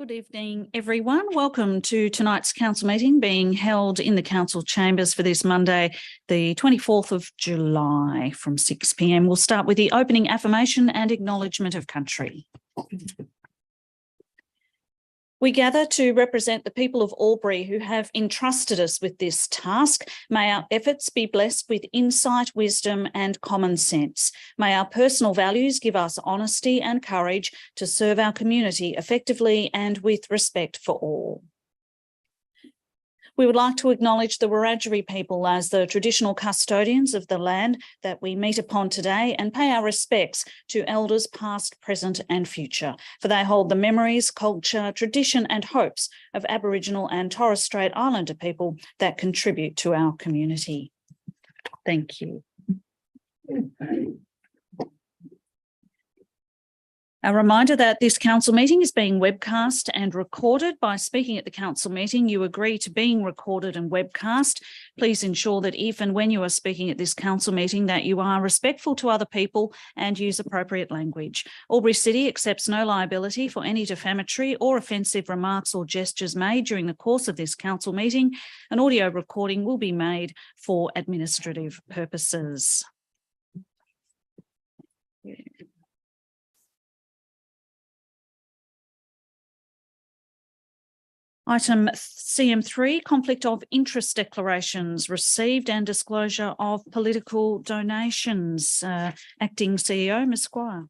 Good evening, everyone. Welcome to tonight's council meeting being held in the council chambers for this Monday, the 24th of July from 6 p.m. We'll start with the opening affirmation and acknowledgement of country. We gather to represent the people of Albury who have entrusted us with this task. May our efforts be blessed with insight, wisdom and common sense. May our personal values give us honesty and courage to serve our community effectively and with respect for all. We would like to acknowledge the Wiradjuri people as the traditional custodians of the land that we meet upon today and pay our respects to elders past, present and future, for they hold the memories, culture, tradition and hopes of Aboriginal and Torres Strait Islander people that contribute to our community. Thank you. A reminder that this council meeting is being webcast and recorded. By speaking at the council meeting, you agree to being recorded and webcast. Please ensure that if and when you are speaking at this council meeting that you are respectful to other people and use appropriate language. Albury City accepts no liability for any defamatory or offensive remarks or gestures made during the course of this council meeting. An audio recording will be made for administrative purposes. Item CM3, conflict of interest declarations received and disclosure of political donations. Acting CEO, Ms Squire.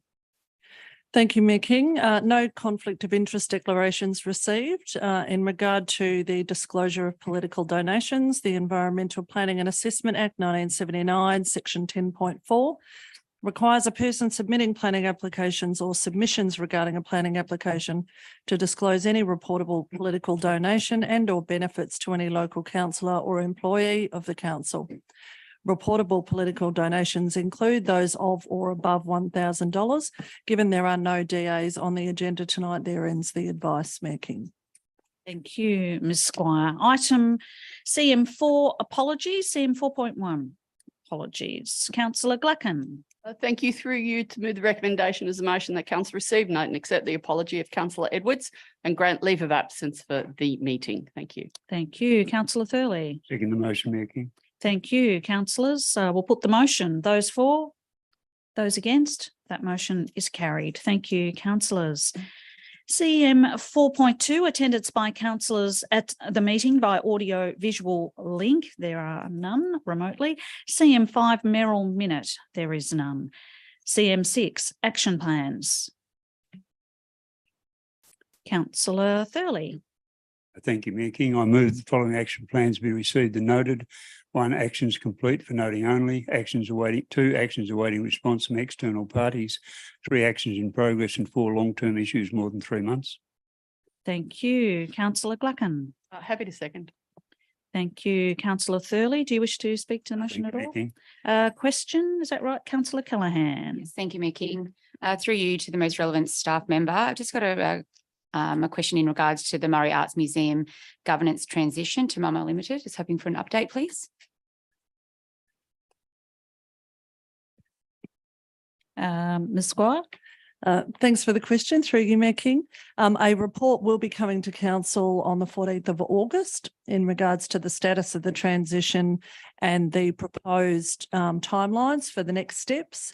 Thank you, Mayor King. No conflict of interest declarations received. In regard to the disclosure of political donations, the Environmental Planning and Assessment Act 1979, section 10.4, requires a person submitting planning applications or submissions regarding a planning application to disclose any reportable political donation and or benefits to any local councillor or employee of the council. Reportable political donations include those of or above $1,000. Given there are no DAs on the agenda tonight, there ends the advice, Mayor King. Thank you, Ms Squire. Item CM4, apologies, CM 4.1. Apologies. Councillor Gluckin. Thank you. Through you to move the recommendation as a motion that council receive, note and accept the apology of Councillor Edwards and grant leave of absence for the meeting. Thank you. Thank you. Councillor Thurley. Second the motion, Mayor King. Thank you, councillors. We'll put the motion. Those for, those against, that motion is carried. Thank you, councillors. CM 4.2, attendance by councillors at the meeting by audio visual link. There are none remotely. CM 5, Merrill minute. There is none. CM 6, action plans. Councillor Thurley. Thank you, Mayor King. I move the following action plans be received and noted. 1, actions complete for noting only. Actions awaiting 2, actions awaiting response from external parties. 3, actions in progress, and 4, long-term issues more than 3 months. Thank you. Councillor Gluckin. Happy to second. Thank you, Councillor Thurley. Do you wish to speak to the motion at all? Question, is that right? Councillor Callaghan. Yes, thank you, Mayor King. Through you to the most relevant staff member, I've just got a question in regards to the Murray Arts Museum governance transition to Mumma Limited. Just hoping for an update, please. Ms Squire. Thanks for the question. Through you, Mayor King. A report will be coming to council on the 14th of August in regards to the status of the transition and the proposed timelines for the next steps.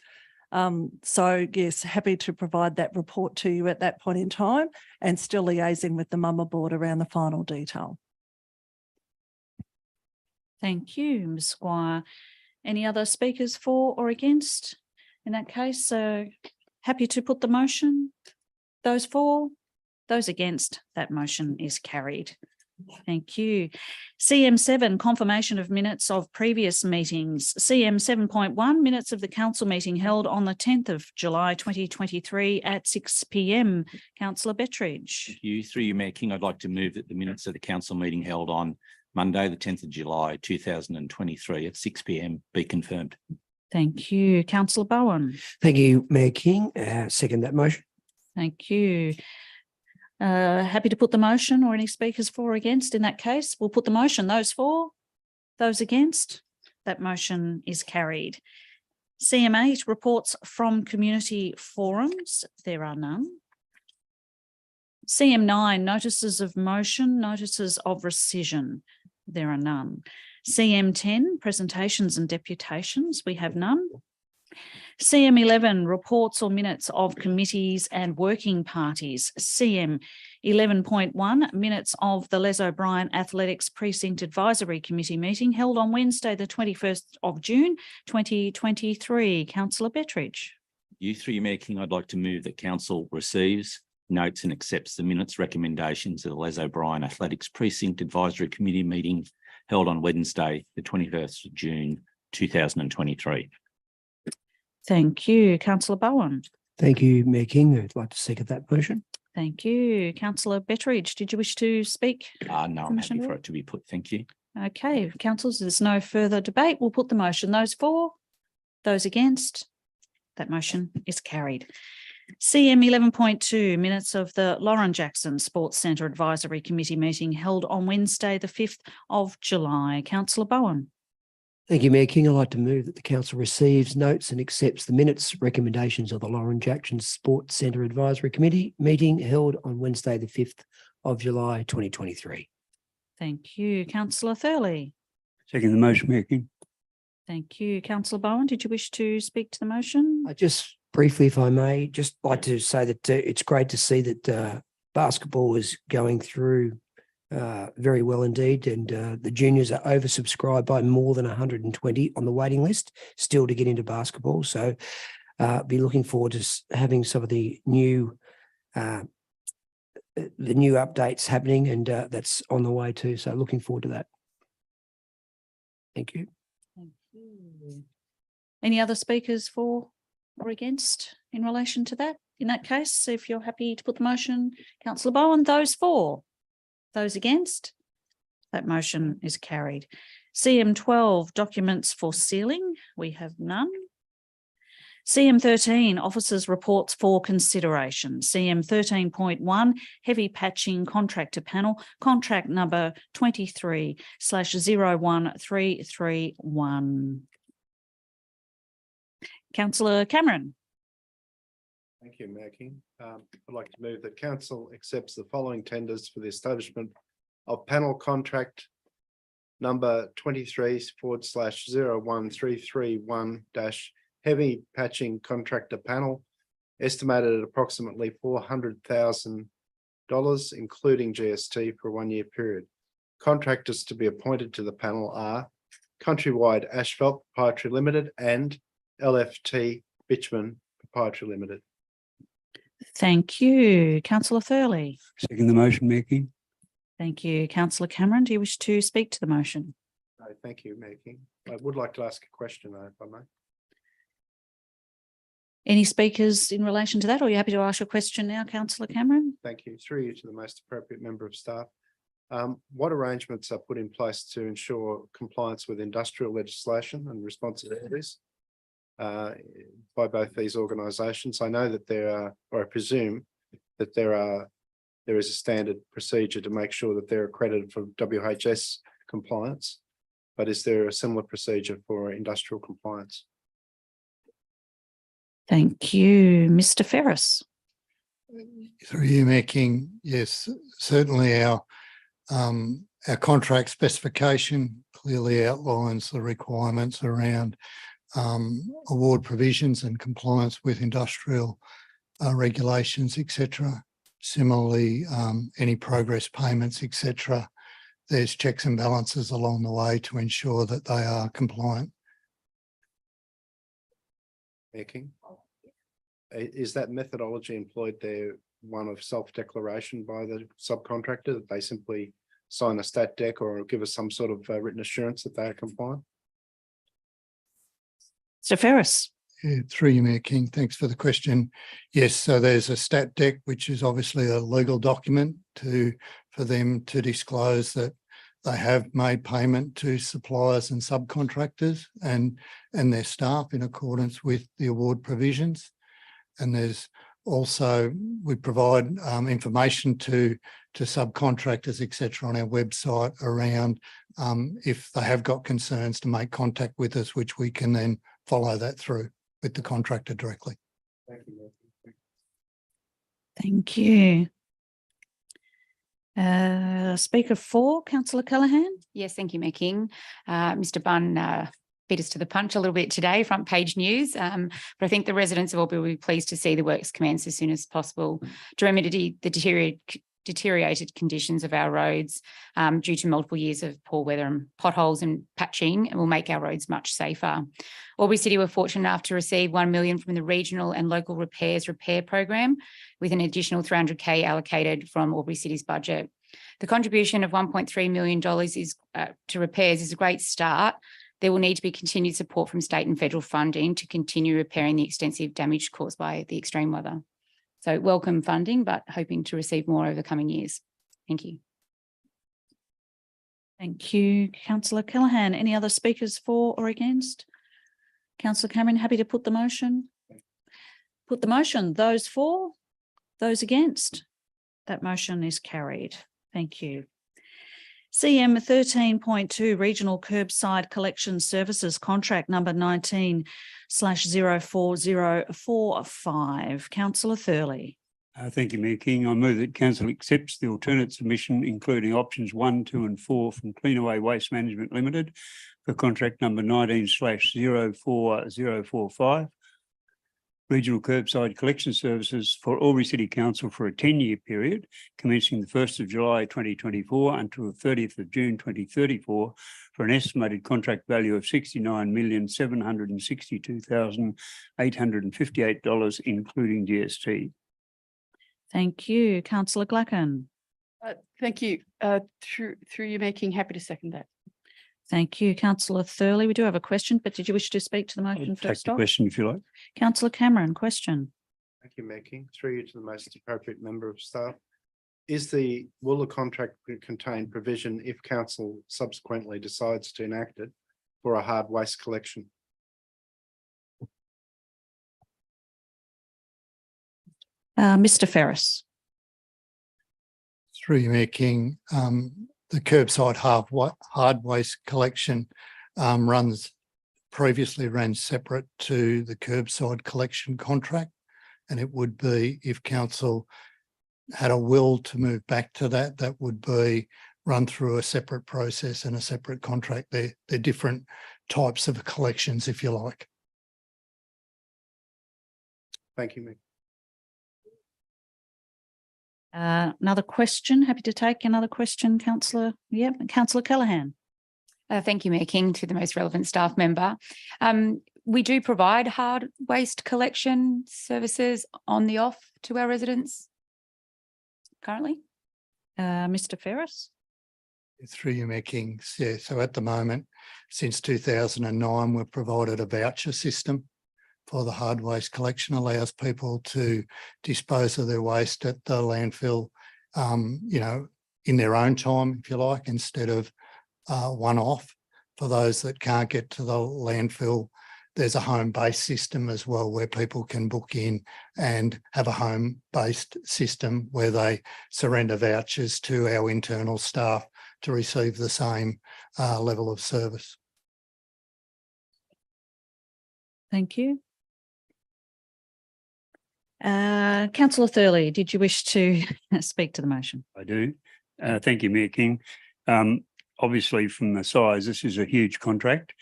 So yes, happy to provide that report to you at that point in time and still liaising with the Mumma board around the final detail. Thank you, Ms Squire. Any other speakers for or against? In that case, happy to put the motion. Those for, those against, that motion is carried. Thank you. CM7, confirmation of minutes of previous meetings. CM 7.1, minutes of the council meeting held on the 10th of July 2023 at 6 p.m. Councillor Bettridge. Thank you. Through you, Mayor King, I'd like to move that the minutes of the council meeting held on Monday, the 10th of July 2023 at 6 p.m. be confirmed. Thank you. Councillor Bowen. Thank you, Mayor King. Second that motion. Thank you. Happy to put the motion or any speakers for or against. In that case, we'll put the motion. Those for, those against, that motion is carried. CM8, reports from community forums. There are none. CM9, notices of motion, notices of rescission. There are none. CM10, presentations and deputations. We have none. CM11, reports or minutes of committees and working parties. CM 11.1, minutes of the Les O'Brien Athletics Precinct Advisory Committee meeting held on Wednesday, the 21st of June, 2023. Councillor Bettridge. You, through your Mayor King, I'd like to move that council receives, notes and accepts the minutes recommendations of the Les O'Brien Athletics Precinct Advisory Committee meeting held on Wednesday, the 21st of June, 2023. Thank you. Councillor Bowen. Thank you, Mayor King. I'd like to second that motion. Thank you. Councillor Bettridge, did you wish to speak? No, I'm Commissioner happy for Ward? it to be put. Thank you. Okay, councillors, there's no further debate. We'll put the motion. Those for, those against, that motion is carried. CM 11.2, minutes of the Lauren Jackson Sports Centre Advisory Committee meeting held on Wednesday, the 5th of July. Councillor Bowen. Thank you, Mayor King. I'd like to move that the council receives, notes and accepts the minutes, recommendations of the Lauren Jackson Sports Centre Advisory Committee meeting held on Wednesday, the 5th of July, 2023. Thank you. Councillor Thurley. Second the motion, Mayor King. Thank you. Councillor Bowen, did you wish to speak to the motion? I just briefly, if I may, just like to say that it's great to see that basketball is going through very well indeed, and the juniors are oversubscribed by more than 120 on the waiting list still to get into basketball. So be looking forward to having some of the new updates happening, and that's on the way too. So looking forward to that. Thank you. Thank you. Any other speakers for or against in relation to that? In that case, if you're happy to put the motion, Councillor Bowen, those for, those against, that motion is carried. CM 12, documents for sealing, we have none. CM 13, officers' reports for consideration. CM 13.1, heavy patching contractor panel, contract number 23/01331. Councillor Cameron. Thank you, Mayor King. I'd like to move that council accepts the following tenders for the establishment of panel contract number 23/01331 heavy patching contractor panel, estimated at approximately $400,000, including GST, for a 1-year period. Contractors to be appointed to the panel are Countrywide Asphalt Proprietary Limited and LFT Bitumen Proprietary Limited. Thank you. Councillor Thurley. Second the motion, Mayor King. Thank you. Councillor Cameron, do you wish to speak to the motion? No, thank you, Mayor King. I would like to ask a question, though, if I may. Any speakers in relation to that, or are you happy to ask your question now, Councillor Cameron? Thank you. Through you to the most appropriate member of staff. What arrangements are put in place to ensure compliance with industrial legislation and responsibilities by both these organisations? I know that there are, or I presume that there is a standard procedure to make sure that they're accredited for WHS compliance, but is there a similar procedure for industrial compliance? Thank you. Mr. Ferris. Through you, Mayor King, yes, certainly our contract specification clearly outlines the requirements around award provisions and compliance with industrial regulations, etc. Similarly, any progress payments, etc. There's checks and balances along the way to ensure that they are compliant. Mayor King? Is that methodology employed there one of self-declaration by the subcontractor, that they simply sign a stat dec or give us some sort of written assurance that they are compliant? Mr. Ferris. Yeah, through you, Mayor King, thanks for the question. Yes, so there's a stat dec, which is obviously a legal document for them to disclose that they have made payment to suppliers and subcontractors and their staff in accordance with the award provisions. And there's also, we provide information to subcontractors, etc., on our website around if they have got concerns to make contact with us, which we can then follow that through with the contractor directly. Thank you. Thank you. Speaker 4, councillor Callaghan. Yes, thank you, Mayor King. Mr Bunn beat us to the punch a little bit today, front page news. But I think the residents of Albury will be pleased to see the works commence as soon as possible to remedy the deteriorated conditions of our roads due to multiple years of poor weather and potholes and patching, and will make our roads much safer. Albury City were fortunate enough to receive $1 million from the Regional and Local Repairs Repair Program, with an additional $300K allocated from Albury City's budget. The contribution of $1.3 million to repairs is a great start. There will need to be continued support from state and federal funding to continue repairing the extensive damage caused by the extreme weather. So welcome funding, but hoping to receive more over the coming years. Thank you. Thank you, councillor Callaghan. Any other speakers for or against? Councillor Cameron, happy to put the motion? Put the motion. Those for, those against? That motion is carried. Thank you. CM 13.2 Regional Curbside Collection Services Contract number 19/04045. Councillor Thurley. Thank you, Mayor King. I move that council accepts the alternate submission, including options 1, 2 and 4 from Cleanaway Waste Management Limited for contract number 19/04045. Regional Curbside Collection Services for Albury City Council for a 10-year period, commencing the 1st of July 2024 until the 30th of June 2034, for an estimated contract value of $69,762,858, including GST. Thank you. Councillor Gluckin. Thank you. Through you, Mayor King, happy to second that. Thank you, councillor Thurley. We do have a question, but did you wish to speak to the motion Take first the off? question if you like. Councillor Cameron, question. Thank you, Mayor King. Through you to the most appropriate member of staff. Will the contract contain provision if council subsequently decides to enact it for a hard waste collection? Mr Ferris. Through you, Mayor King, the curbside hard waste collection previously ran separate to the curbside collection contract. And it would be, if council had a will to move back to that, that would be run through a separate process and a separate contract. They're different types of collections, if you like. Thank you, Mayor. Another question. Happy to take another question, councillor. Yeah, councillor Callaghan. Thank you, Mayor King, to the most relevant staff member. We do provide hard waste collection services on the off to our residents currently. Mr Ferris. Through you, Mayor King. Yeah, so at the moment, since 2009, we've provided a voucher system for the hard waste collection, allows people to dispose of their waste at the landfill, in their own time, if you like, instead of one-off. For those that can't get to the landfill, there's a home-based system as well, where people can book in and have a home-based system where they surrender vouchers to our internal staff to receive the same level of service. Thank you. Councillor Thurley, did you wish to speak to the motion? I do. Thank you, Mayor King. Obviously, from the size, this is a huge contract,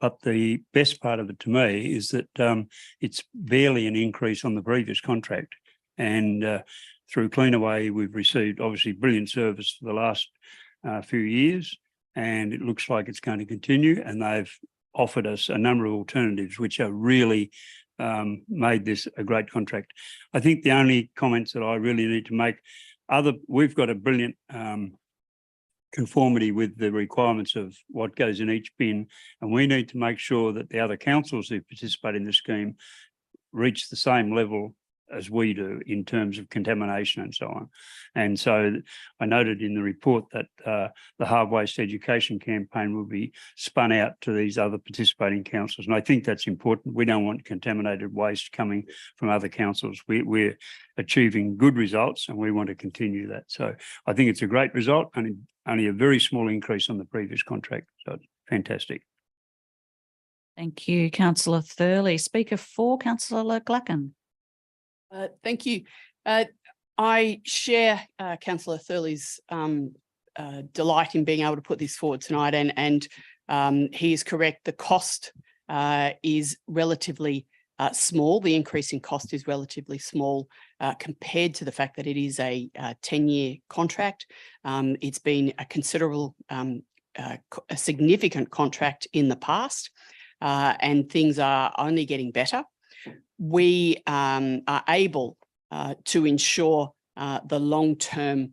but the best part of it to me is that it's barely an increase on the previous contract. And through Cleanaway, we've received obviously brilliant service for the last few years, and it looks like it's going to continue. And they've offered us a number of alternatives, which are really made this a great contract. I think the only comments that I really need to make, we've got a brilliant conformity with the requirements of what goes in each bin, and we need to make sure that the other councils who participate in the scheme reach the same level as we do in terms of contamination and so on. And so I noted in the report that the hard waste education campaign will be spun out to these other participating councils. And I think that's important. We don't want contaminated waste coming from other councils. We're achieving good results and we want to continue that. So I think it's a great result, and only a very small increase on the previous contract. So fantastic. Thank you, councillor Thurley. Speaker 4, councillor Gluckin. Thank you. I share Councillor Thurley's delight in being able to put this forward tonight, and he is correct. The cost is relatively small. The increase in cost is relatively small compared to the fact that it is a 10-year contract. It's been a considerable, a significant contract in the past, and things are only getting better. We are able to ensure the long-term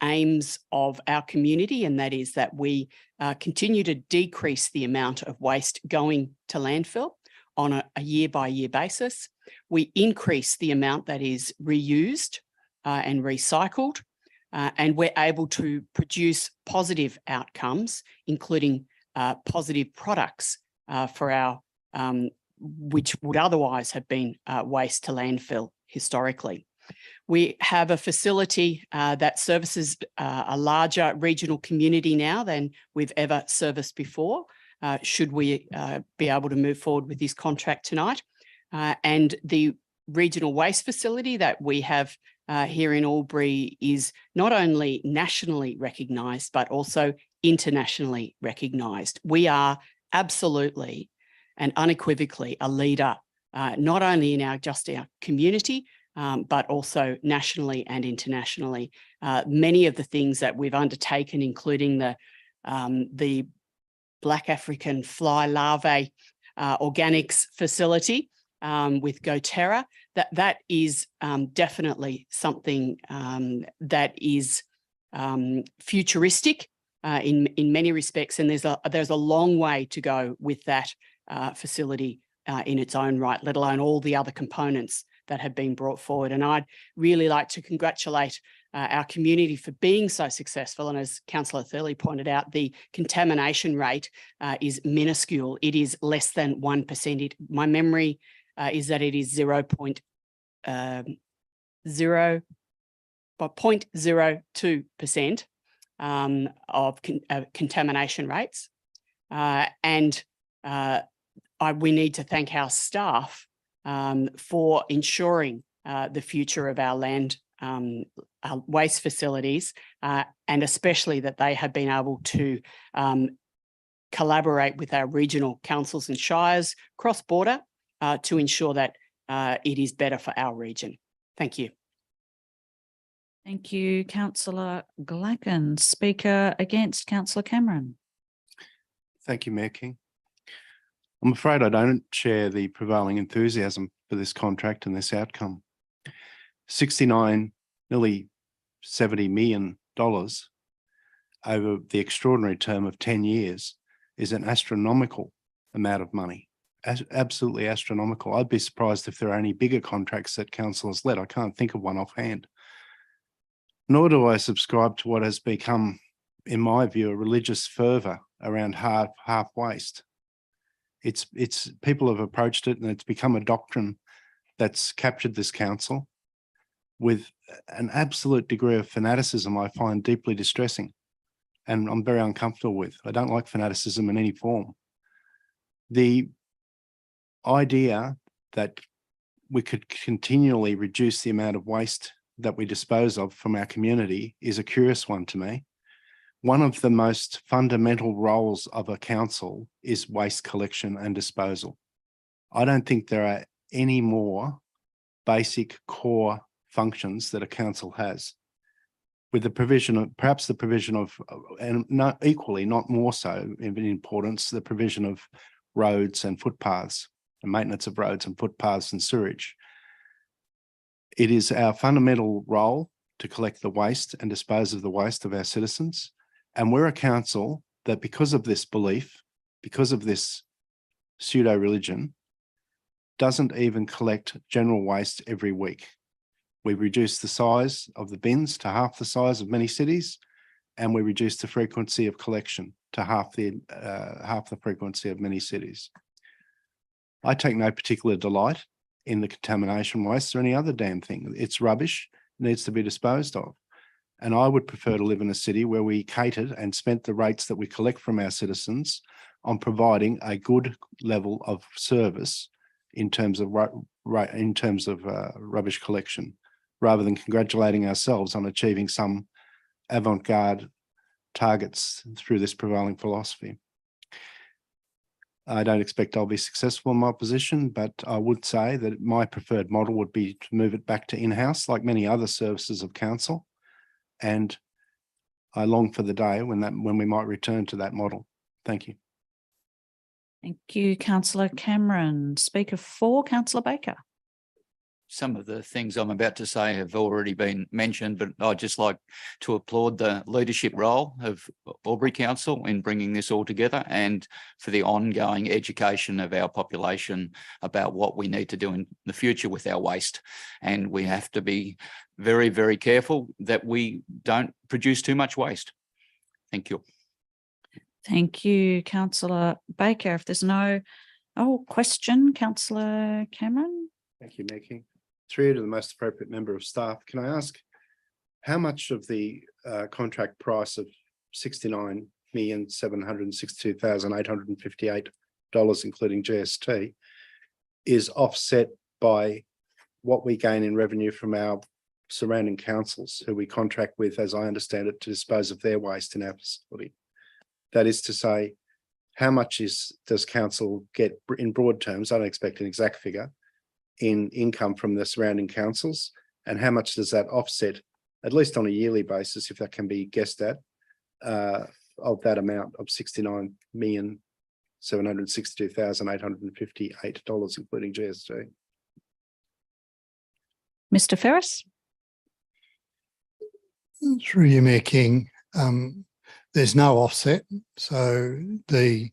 aims of our community, and that is that we continue to decrease the amount of waste going to landfill on a year-by-year basis. We increase the amount that is reused and recycled, and we're able to produce positive outcomes, including positive products for our which would otherwise have been waste to landfill historically. We have a facility that services a larger regional community now than we've ever serviced before, should we be able to move forward with this contract tonight. And the regional waste facility that we have here in Albury is not only nationally recognised, but also internationally recognised. We are absolutely and unequivocally a leader, not only in our community, but also nationally and internationally. Many of the things that we've undertaken, including the Black African fly larvae organics facility with GoTerra, that is definitely something that is futuristic in many respects, and there's a long way to go with that facility in its own right, let alone all the other components that have been brought forward. And I'd really like to congratulate our community for being so successful. And as Councillor Thurley pointed out, the contamination rate is minuscule. It is less than 1%. My memory is that it is 0.02% of contamination rates. We need to thank our staff for ensuring the future of our land our waste facilities, and especially that they have been able to collaborate with our regional councils and shires cross-border to ensure that it is better for our region. Thank you. Thank you, Councillor Glacken. Speaker against, Councillor Cameron. Thank you, Mayor King. I'm afraid I don't share the prevailing enthusiasm for this contract and this outcome. 69, nearly $70 million over the extraordinary term of 10 years is an astronomical amount of money, absolutely astronomical. I'd be surprised if there are any bigger contracts that council has led. I can't think of one offhand. Nor do I subscribe to what has become, in my view, a religious fervour around half waste. It's people have approached it and it's become a doctrine that's captured this council with an absolute degree of fanaticism I find deeply distressing and I'm very uncomfortable with. I don't like fanaticism in any form. The idea that we could continually reduce the amount of waste that we dispose of from our community is a curious one to me. One of the most fundamental roles of a council is waste collection and disposal. I don't think there are any more basic core functions that a council has, with the provision of, perhaps the provision of, and not equally, not more so in importance, the provision of roads and footpaths, and maintenance of roads and footpaths and sewage. It is our fundamental role to collect the waste and dispose of the waste of our citizens. And we're a council that, because of this belief, because of this pseudo-religion, doesn't even collect general waste every week. We reduce the size of the bins to half the size of many cities, and we reduce the frequency of collection to half the frequency of many cities. I take no particular delight in the contamination waste or any other damn thing. It's rubbish, needs to be disposed of. And I would prefer to live in a city where we catered and spent the rates that we collect from our citizens on providing a good level of service in terms of rubbish collection. rather than congratulating ourselves on achieving some avant-garde targets through this prevailing philosophy. I don't expect I'll be successful in my position, but I would say that my preferred model would be to move it back to in-house like many other services of council. And I long for the day when we might return to that model. Thank you. Thank you, Councillor Cameron. Speaker 4, Councillor Baker. Some of the things I'm about to say have already been mentioned, but I'd just like to applaud the leadership role of Albury Council in bringing this all together and for the ongoing education of our population about what we need to do in the future with our waste. And we have to be very, very careful that we don't produce too much waste. Thank you. Thank you, Councillor Baker. If there's no question, Councillor Cameron. Thank you, Mayor King. Through to the most appropriate member of staff, can I ask how much of the contract price of $69,762,858, including GST, is offset by what we gain in revenue from our surrounding councils who we contract with, as I understand it, to dispose of their waste in our facility? That is to say, how much does council get in broad terms? I don't expect an exact figure in income from the surrounding councils, and how much does that offset, at least on a yearly basis, if that can be guessed at, of that amount of $69,762,858, including GST? Mr. Ferris. Through you, Mayor King, there's no offset. So the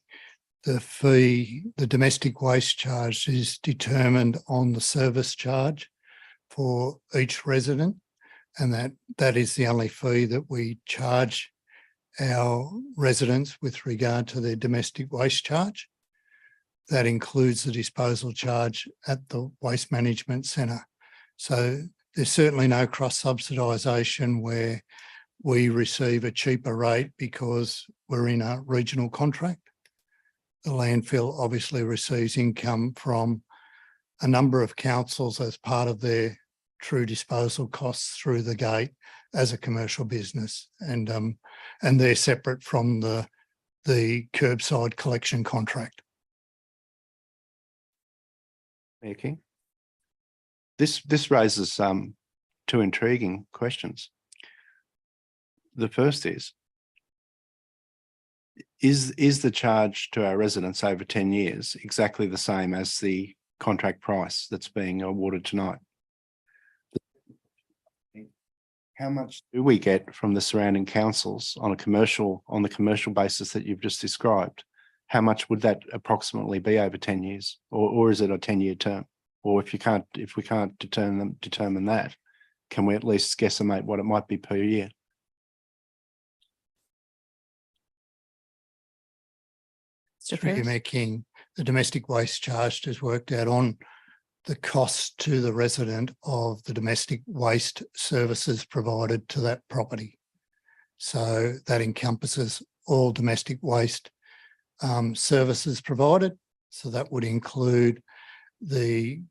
fee, the domestic waste charge, is determined on the service charge for each resident, and that is the only fee that we charge our residents with regard to their domestic waste charge. That includes the disposal charge at the Waste Management Centre. So there's certainly no cross-subsidisation where we receive a cheaper rate because we're in a regional contract. The landfill obviously receives income from a number of councils as part of their true disposal costs through the gate as a commercial business, and they're separate from the curbside collection contract. Mayor King, this raises two intriguing questions. The first is the charge to our residents over 10 years exactly the same as the contract price that's being awarded tonight? How much do we get from the surrounding councils on the commercial basis that you've just described? How much would that approximately be over 10 years? Or is it a 10-year term? Or if we can't determine that, can we at least guesstimate what it might be per year? Through Mayor King, the domestic waste charge is worked out on the cost to the resident of the domestic waste services provided to that property. So that encompasses all domestic waste services provided. So that would include the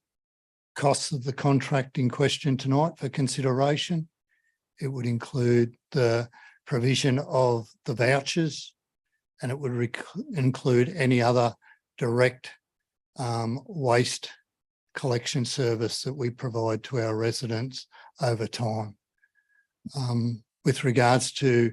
costs of the contract in question tonight for consideration. It would include the provision of the vouchers, and it would include any other direct waste collection service that we provide to our residents over time. With regards to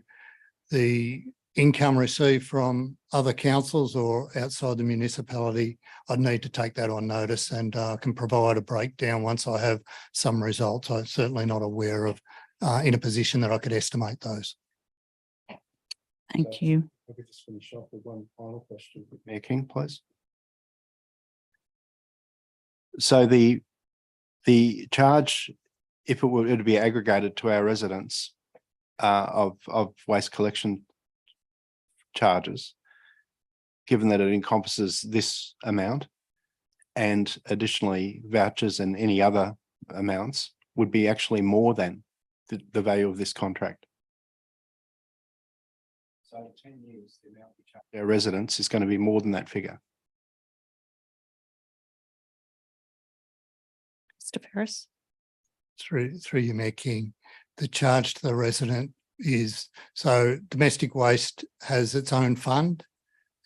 the income received from other councils or outside the municipality, I'd need to take that on notice and can provide a breakdown once I have some results. I'm certainly not aware of in a position that I could estimate those. Thank you. Let me just finish off with one final question, Mayor King, please. So the charge, if it were to be aggregated to our residents of waste collection charges, given that it encompasses this amount and additionally vouchers and any other amounts, would be actually more than the value of this contract. So 10 years, the amount we charge our residents is going to be more than that figure. Mr. Ferris. through you, Mayor King, the charge to the resident is, so domestic waste has its own fund,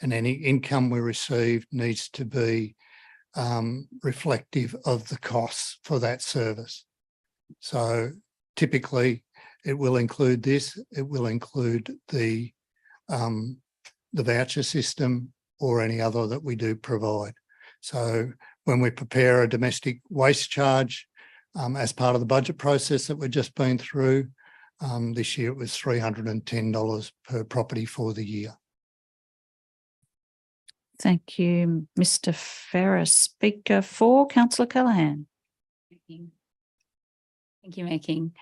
and any income we receive needs to be reflective of the costs for that service. So typically it will include this, it will include the voucher system or any other that we do provide. So when we prepare a domestic waste charge as part of the budget process that we've just been through, this year it was $310 per property for the year. Thank you, Mr. Ferris. Speaker 4, Councillor Callaghan. Thank you, Mayor King.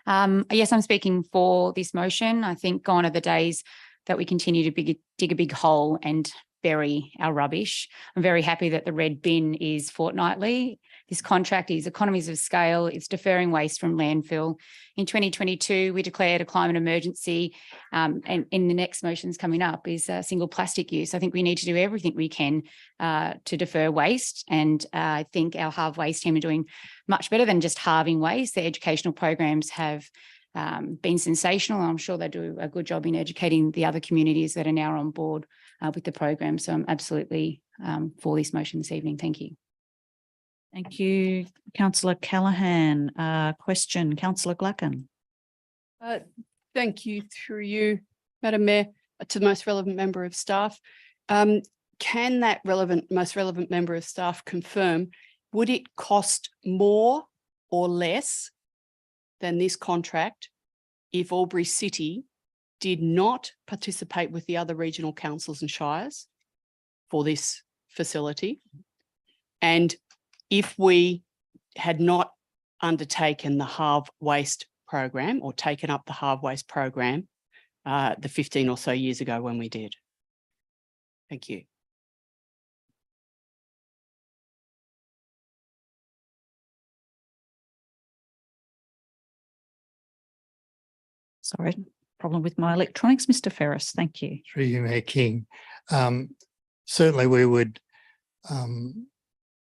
Yes, I'm speaking for this motion. I think gone are the days that we continue to dig a big hole and bury our rubbish. I'm very happy that the red bin is fortnightly. This contract is economies of scale. It's deferring waste from landfill. In 2022, we declared a climate emergency, and in the next motions coming up is single plastic use. I think we need to do everything we can to defer waste, and I think our Halve Waste team are doing much better than just halving waste. Their educational programs have been sensational. I'm sure they do a good job in educating the other communities that are now on board with the program. So I'm absolutely for this motion this evening. Thank you. Thank you, Councillor Callaghan. Question, Councillor Gluckin. Thank you, through you, Madam Mayor, to the most relevant member of staff. Can that most relevant member of staff confirm, would it cost more or less than this contract if Albury City did not participate with the other regional councils and shires for this facility? And if we had not undertaken the Halve Waste program or taken up the Halve Waste program the 15 or so years ago when we did? Thank you. Sorry, problem with my electronics. Mr. Ferris, thank you. Through you, Mayor King. Certainly we would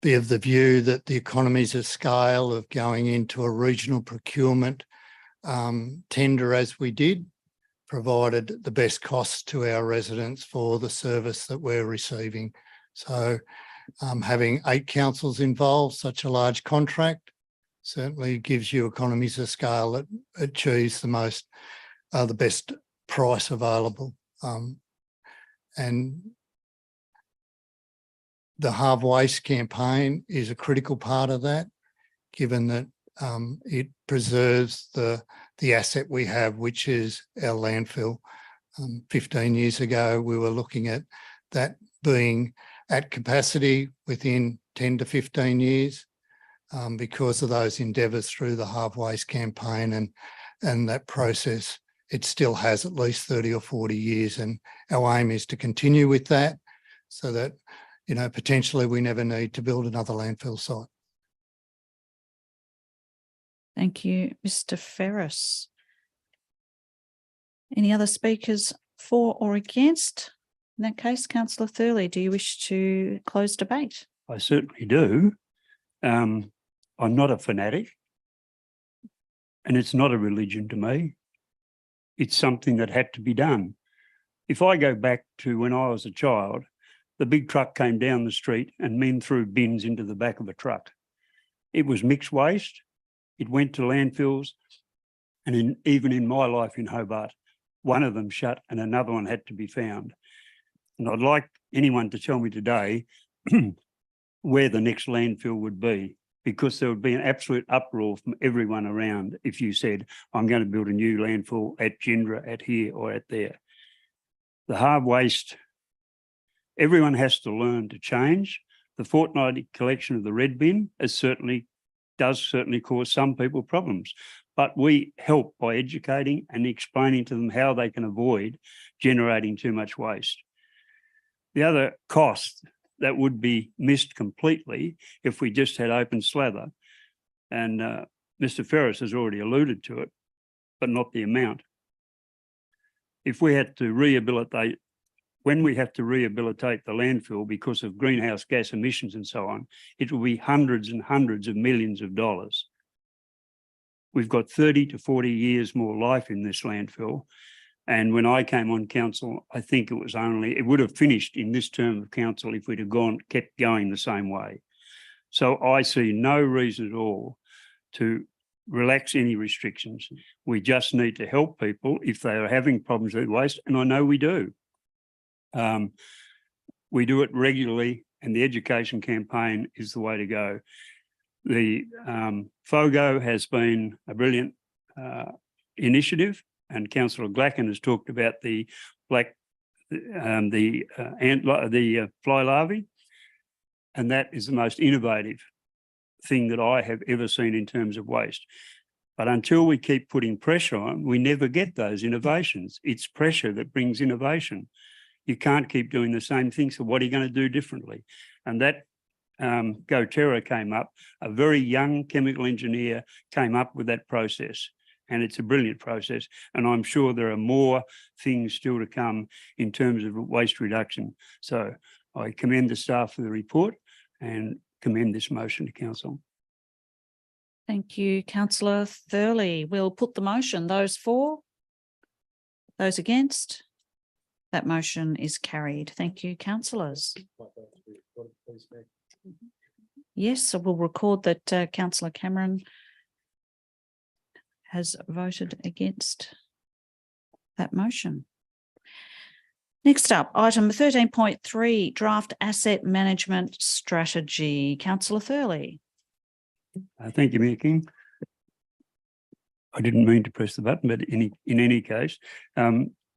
be of the view that the economies of scale of going into a regional procurement tender as we did provided the best cost to our residents for the service that we're receiving. So having 8 councils involved, such a large contract, certainly gives you economies of scale that achieves the best price available. And the Halve Waste campaign is a critical part of that, given that it preserves the asset we have, which is our landfill. 15 years ago, we were looking at that being at capacity within 10 to 15 years because of those endeavours through the Halve Waste campaign and that process. It still has at least 30 or 40 years, and our aim is to continue with that so that, you know, potentially we never need to build another landfill site. Thank you, Mr. Ferris. Any other speakers for or against? In that case, Councillor Thurley, do you wish to close debate? I certainly do. I'm not a fanatic, and it's not a religion to me. It's something that had to be done. If I go back to when I was a child, the big truck came down the street and men threw bins into the back of a truck. It was mixed waste. It went to landfills. And even in my life in Hobart, one of them shut and another one had to be found. And I'd like anyone to tell me today where the next landfill would be, because there would be an absolute uproar from everyone around if you said, I'm going to build a new landfill at Gindra, at here or at there. The Halve Waste, everyone has to learn to change. The fortnightly collection of the red bin does certainly cause some people problems, but we help by educating and explaining to them how they can avoid generating too much waste. The other cost that would be missed completely if we just had open slather, and Mr. Ferris has already alluded to it, but not the amount. If we had to rehabilitate, when we have to rehabilitate the landfill because of greenhouse gas emissions and so on, it will be hundreds and hundreds of millions of dollars. we've got 30 to 40 years more life in this landfill. And when I came on council, I think it would have finished in this term of council if we'd have kept going the same way. So I see no reason at all to relax any restrictions. We just need to help people if they are having problems with waste, and I know we do. We do it regularly, and the education campaign is the way to go. The FOGO has been a brilliant initiative, and Councillor Glacken has talked about the fly larvae, and that is the most innovative thing that I have ever seen in terms of waste. But until we keep putting pressure on, we never get those innovations. It's pressure that brings innovation. You can't keep doing the same thing. So what are you going to do differently? And that GoTerra came up, a very young chemical engineer came up with that process. And it's a brilliant process. And I'm sure there are more things still to come in terms of waste reduction. So I commend the staff for the report and commend this motion to council. Thank you, Councillor Thurley. We'll put the motion. Those for? Those against? That motion is carried. Thank you, councillors. Yes, so we'll record that Councillor Cameron has voted against that motion. Next up, item 13.3, draft asset management strategy. Councillor Thurley. Thank you, Mayor King. I didn't mean to press the button, but in any case,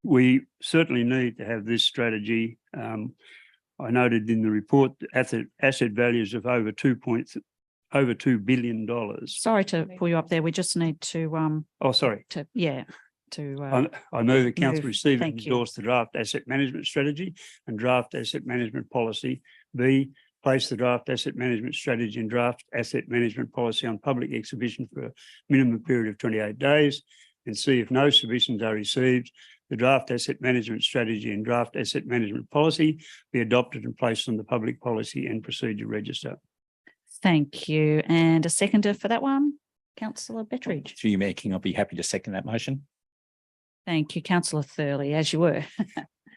we certainly need to have this strategy. I noted in the report asset values of over $2 billion. Sorry to pull you up there. We just need to Oh, sorry. I move that council receive and Thank you. endorse the draft asset management strategy and draft asset management policy. B, place the draft asset management strategy and draft asset management policy on public exhibition for a minimum period of 28 days. And C, if no submissions are received, the draft asset management strategy and draft asset management policy be adopted and placed on the public policy and procedure register. Thank you. And a seconder for that one, Councillor Bettridge. Through you, Mayor King, I'll be happy to second that motion. Thank you, Councillor Thurley, as you were.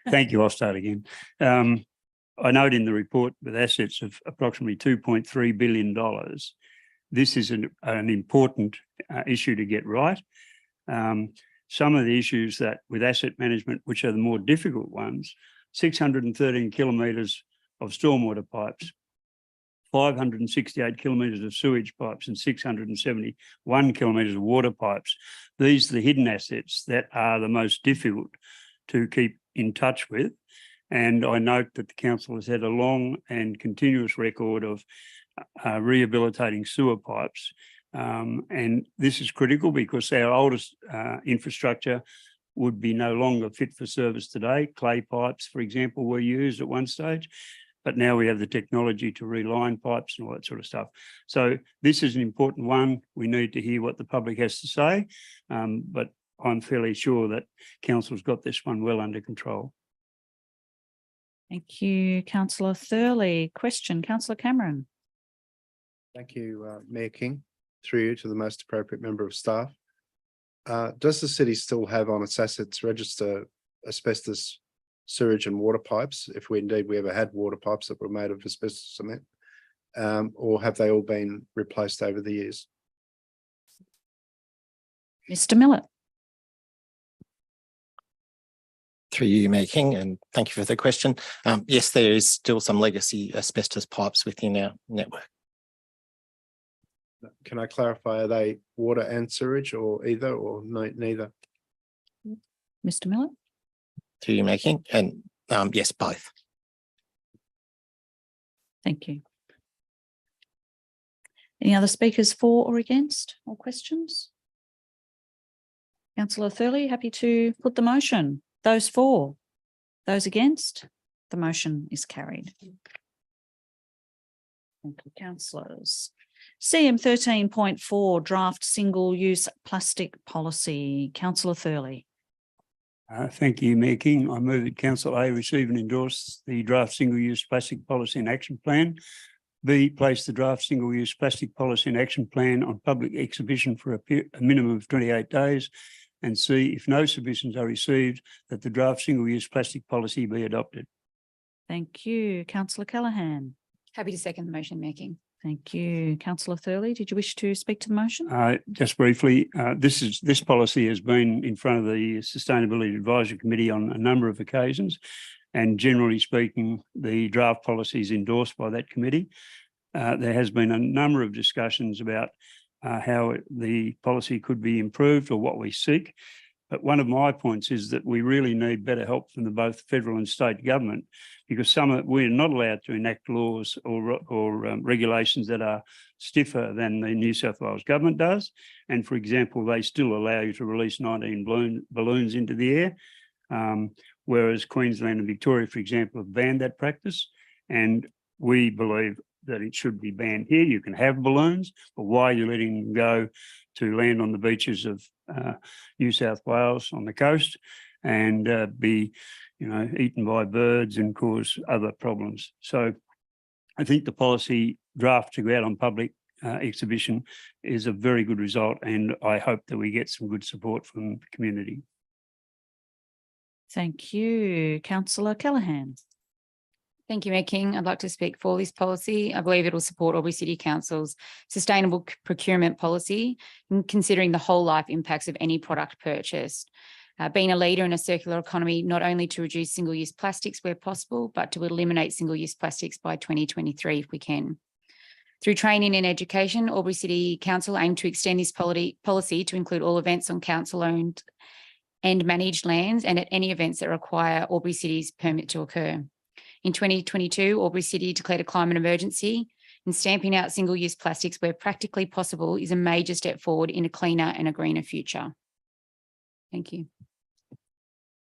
Thank you. I'll start again. I note in the report with assets of approximately $2.3 billion, this is an important issue to get right. Some of the issues that with asset management, which are the more difficult ones, 613 kilometres of stormwater pipes, 568 kilometres of sewage pipes and 671 kilometres of water pipes. These are the hidden assets that are the most difficult to keep in touch with. And I note that the council has had a long and continuous record of rehabilitating sewer pipes. And this is critical because our oldest infrastructure would be no longer fit for service today. Clay pipes, for example, were used at one stage, but now we have the technology to reline pipes and all that sort of stuff. So this is an important one. We need to hear what the public has to say, but I'm fairly sure that council's got this one well under control. Thank you, Councillor Thurley. Question, Councillor Cameron. Thank you, Mayor King. Through you to the most appropriate member of staff. Does the city still have on its assets register asbestos sewage and water pipes, if we ever had water pipes that were made of asbestos cement, or have they all been replaced over the years? Mr. Millett. Through you, Mayor King, and thank you for the question. Yes, there is still some legacy asbestos pipes within our network. Can I clarify, are they water and sewage or either or neither? Mr. Millett. Through you, Mayor King, and yes, both. Thank you. Any other speakers for or against or questions? Councillor Thurley, happy to put the motion. Those for, those against, the motion is carried. Thank you, councillors. CM 13.4, draft single-use plastic policy. Councillor Thurley. Thank you, Mayor King. I move that Council A receive and endorse the draft single-use plastic policy and action plan B, place the draft single-use plastic policy and action plan on public exhibition for a minimum of 28 days. And C, if no submissions are received, that the draft single-use plastic policy be adopted. Thank you. Councillor Callaghan. Happy to second the motion, Mayor King. Thank you. Councillor Thurley, did you wish to speak to the motion? Just briefly, this policy has been in front of the Sustainability Advisory Committee on a number of occasions, and generally speaking, the draft policy is endorsed by that committee. There has been a number of discussions about how the policy could be improved or what we seek. But one of my points is that we really need better help from both federal and state government, because we're not allowed to enact laws or regulations that are stiffer than the New South Wales government does. And for example, they still allow you to release 19 balloons into the air, whereas Queensland and Victoria, for example, have banned that practice. And we believe that it should be banned here. You can have balloons, but why are you letting them go to land on the beaches of New South Wales on the coast and be, eaten by birds and cause other problems? So I think the policy draft to go out on public exhibition is a very good result, and I hope that we get some good support from the community. Thank you. Councillor Callaghan. Thank you, Mayor King. I'd like to speak for this policy. I believe it will support Albury City Council's sustainable procurement policy in considering the whole life impacts of any product purchased. Being a leader in a circular economy, not only to reduce single-use plastics where possible, but to eliminate single-use plastics by 2023 if we can. Through training and education, Albury City Council aim to extend this policy to include all events on council-owned and managed lands and at any events that require Albury City's permit to occur. In 2022, Albury City declared a climate emergency, and stamping out single-use plastics where practically possible is a major step forward in a cleaner and a greener future. Thank you.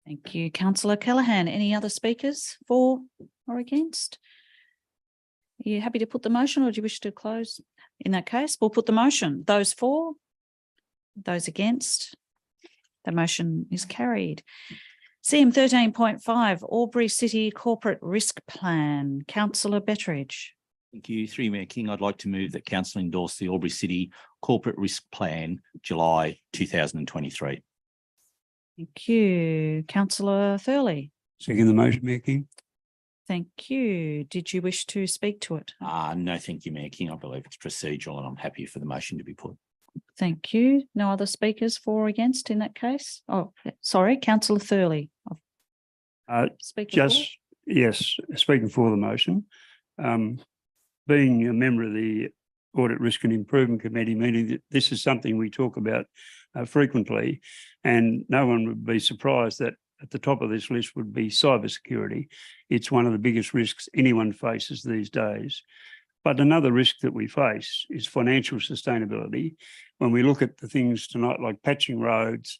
Thank you, Councillor Callaghan. Any other speakers for or against? Are you happy to put the motion, or do you wish to close? In that case, we'll put the motion. Those for, those against, the motion is carried. CM 13.5, Albury City Corporate Risk Plan. Councillor Betteridge. Thank you. Through Mayor King, I'd like to move that Council endorse the Albury City Corporate Risk Plan, July 2023. Thank you. Councillor Thurley. Second the motion, Mayor King. Thank you. Did you wish to speak to it? No, thank you, Mayor King. I believe it's procedural and I'm happy for the motion to be put. Thank you. No other speakers for or against in that case? Oh, sorry, Councillor Thurley. Yes, speaking for the motion. Being a member of the Audit Risk and Improvement Committee, meaning that this is something we talk about frequently, and no one would be surprised that at the top of this list would be cybersecurity. It's one of the biggest risks anyone faces these days. But another risk that we face is financial sustainability. When we look at the things tonight, like patching roads,